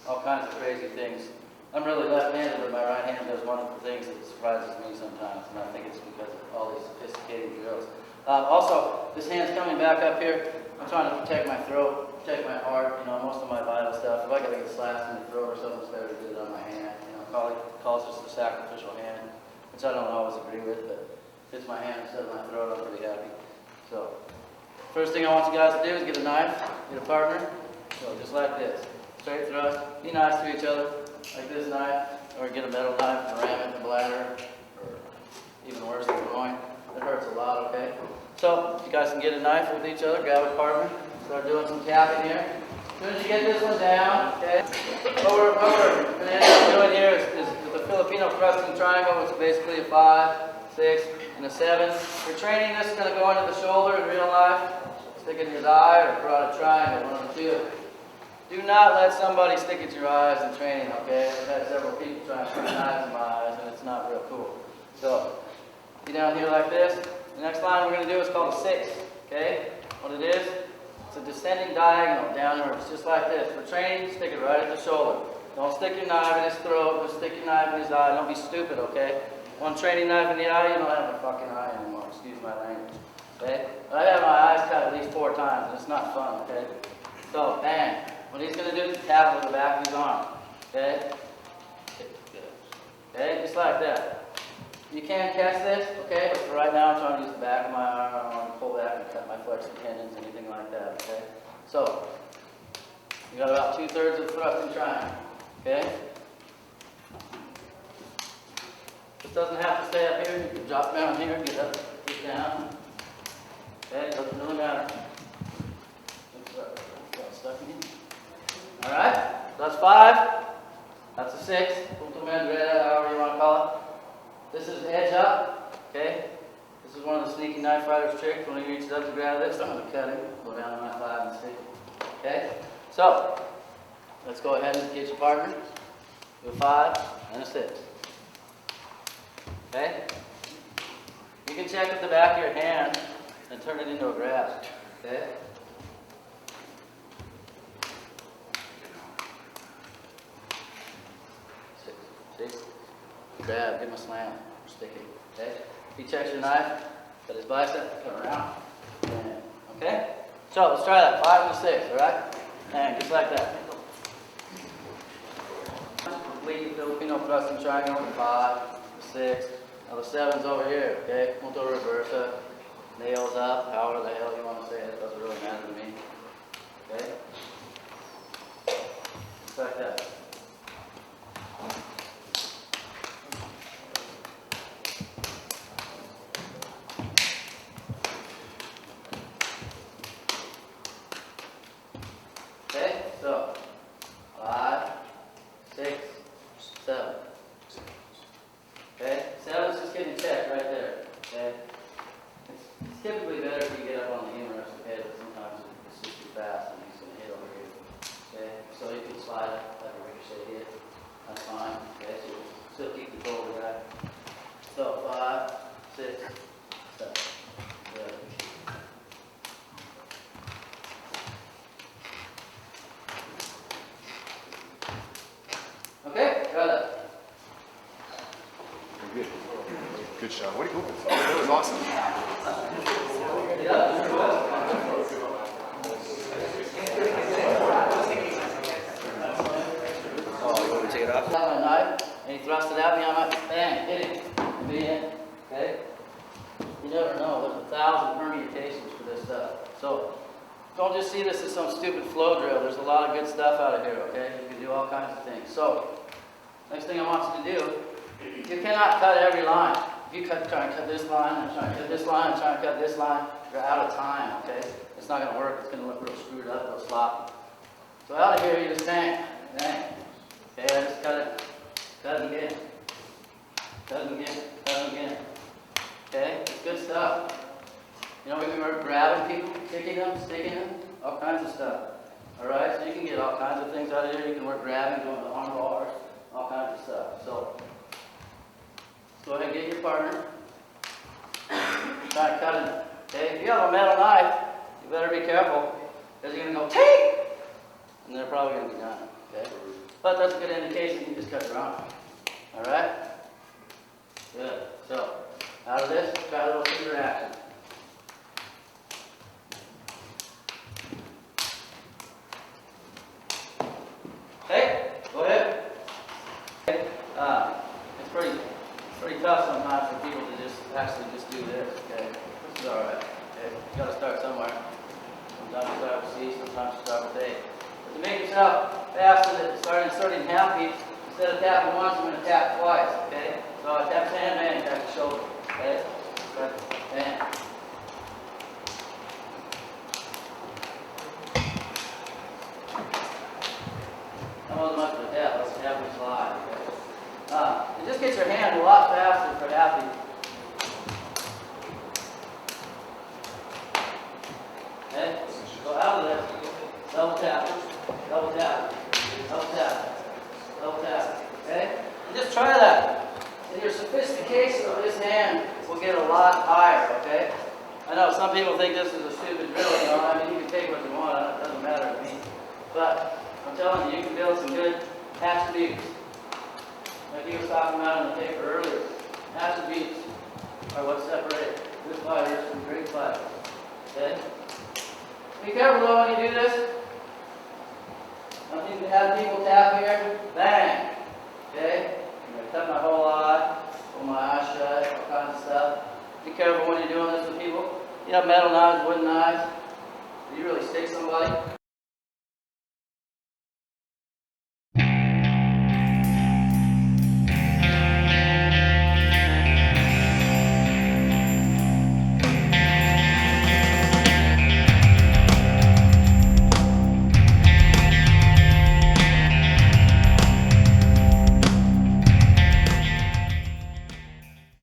all kinds of crazy things. I'm really left-handed, but my right hand does wonderful things that surprises me sometimes, and I think it's because of all these sophisticated drills. Also, this hand's coming back up here. I'm trying to protect my throat, protect my heart, you know, most of my vital stuff. If I gotta get slapped in the throat or something, it's better to do it on my hand. You know, calls this the sacrificial hand, which I don't always agree with, but if it's my hand instead of my throat, I'm pretty happy. So, first thing I want you guys to do is get a knife, get a partner. So, just like this. Straight thrust. Be nice to each other, like this knife, or get a metal knife and ram it in the bladder, or even worse, the groin. It hurts a lot, okay? So, if you guys can get a knife with each other, grab a partner, start doing some tapping here. As soon as you get this one down, okay, what we're going to end up doing here is the Filipino crescent triangle, which is basically a 5, 6, and a 7. We're training this, is going to go into the shoulder in real life, stick it in your eye, or karate triangle, one of the two. Do not let somebody stick at your eyes in training, okay? I've had several people try to put knives in my eyes, and it's not real cool. So, be down here like this. The next line we're going to do is called a 6, okay? What it is, it's a descending diagonal downwards, just like this. For training, stick it right at the shoulder. Don't stick your knife in his throat, don't stick your knife in his eye. Don't be stupid, okay? One training knife in the eye, you don't have a fucking eye anymore, excuse my language, okay? But I've had my eyes cut at least 4 times, and it's not fun, okay? So, bang. What he's going to do is tap with the back of his arm, okay? Okay, just like that. You can't catch this, okay, but for right now I'm trying to use the back of my arm. I don't want to pull back and cut my flexor tendons, anything like that, okay? So, you got about 2/3 of thrust and triangle, okay? This doesn't have to stay up here. You can drop down here, get up, get down. Okay, doesn't really matter. Got stuck in here. All right, that's 5. That's a 6. However you want to call it. This is edge up. Okay. This is one of the sneaky knife fighter's tricks. When he reaches up to grab this, I'm going to cut him. Go down to my 5 and 6. Okay. So let's go ahead and get your partner. Do a 5 and a 6. Okay. You can check with the back of your hand and turn it into a grasp. Okay. Six. Grab, give him a slam, stick it. Okay? If he checks your knife, cut his bicep, come around. And, okay? So let's try that. 5 and a 6, alright? And just like that. Complete Filipino thrusting triangle. 5, 6. Now the 7's over here, okay? Punto reversa. Nails up, however the hell you want to say it. It doesn't really matter to me. Okay? Just like that. Okay, so 5, 6, 7. Okay, 7's just getting checked right there. Okay, it's typically better if you get up on the humerus. Okay, but sometimes it's just too fast and he's going to hit over here. Okay, so you can slide like a ricochet hit. That's fine. Okay, so you still keep control of that. So 5, 6, 7. Good. Okay, got it. Good. Good shot. What do you go with? That was awesome. Oh, you want me to take it off? Got my knife, and he thrust it at me, I might, bang, hit it, and be in, okay? You never know, there's 1,000 permutations for this stuff. So, don't just see this as some stupid flow drill. There's a lot of good stuff out of here, okay? You can do all kinds of things. So, next thing I want you to do, you cannot cut every line. If you try and cut this line, and try and cut this line, and try and cut this line, you're out of time, okay? It's not going to work. It's going to look real screwed up, real sloppy. So out of here, you just bang, bang. Okay, I just cut it. Cut it again. Cut it again. Cut it again. Okay, it's good stuff. You know, we can work grabbing people, kicking them, sticking them, all kinds of stuff. All right, so you can get all kinds of things out of here. You can work grabbing, going to arm bars, all kinds of stuff. So, let's go ahead and get your partner. Try and cut him. Okay, if you have a metal knife, you better be careful, because you're going to go, take! And they're probably going to be done. Okay, but that's a good indication you just cut your arm. All right? Good. So, out of this, try a little finger action. Okay, go ahead. Okay. It's pretty tough sometimes for people to just actually just do this. Okay, this is all right. Okay, you got to start somewhere. Sometimes you start with C, sometimes you start with A. But to make yourself faster, that start inserting half beats. Instead of tapping once, I'm going to tap twice. Okay, so I tap your hand, man, tap your shoulder. Okay, start, bam. That wasn't much of a tap, let's tap and slide. Okay? It just gets your hand a lot faster for happy. Okay? Go out of this. Double tap. Double tap. Double tap. Double tap. Okay? And just try that. And your sophistication of this hand will get a lot higher, okay? I know some people think this is a stupid drill, you know, I mean, you can take what you want, it doesn't matter to me. But I'm telling you, you can build some good attributes. Like he was talking about in the paper earlier. Attributes are what separate good fighters from great fighters. Okay? Be careful though when you do this. I think to have people tap here, bang. Okay? You're going to protect my whole eye, hold my eyes shut, all kinds of stuff. Be careful when you're doing this with people. You have metal knives, wooden knives. Do you really stick somebody?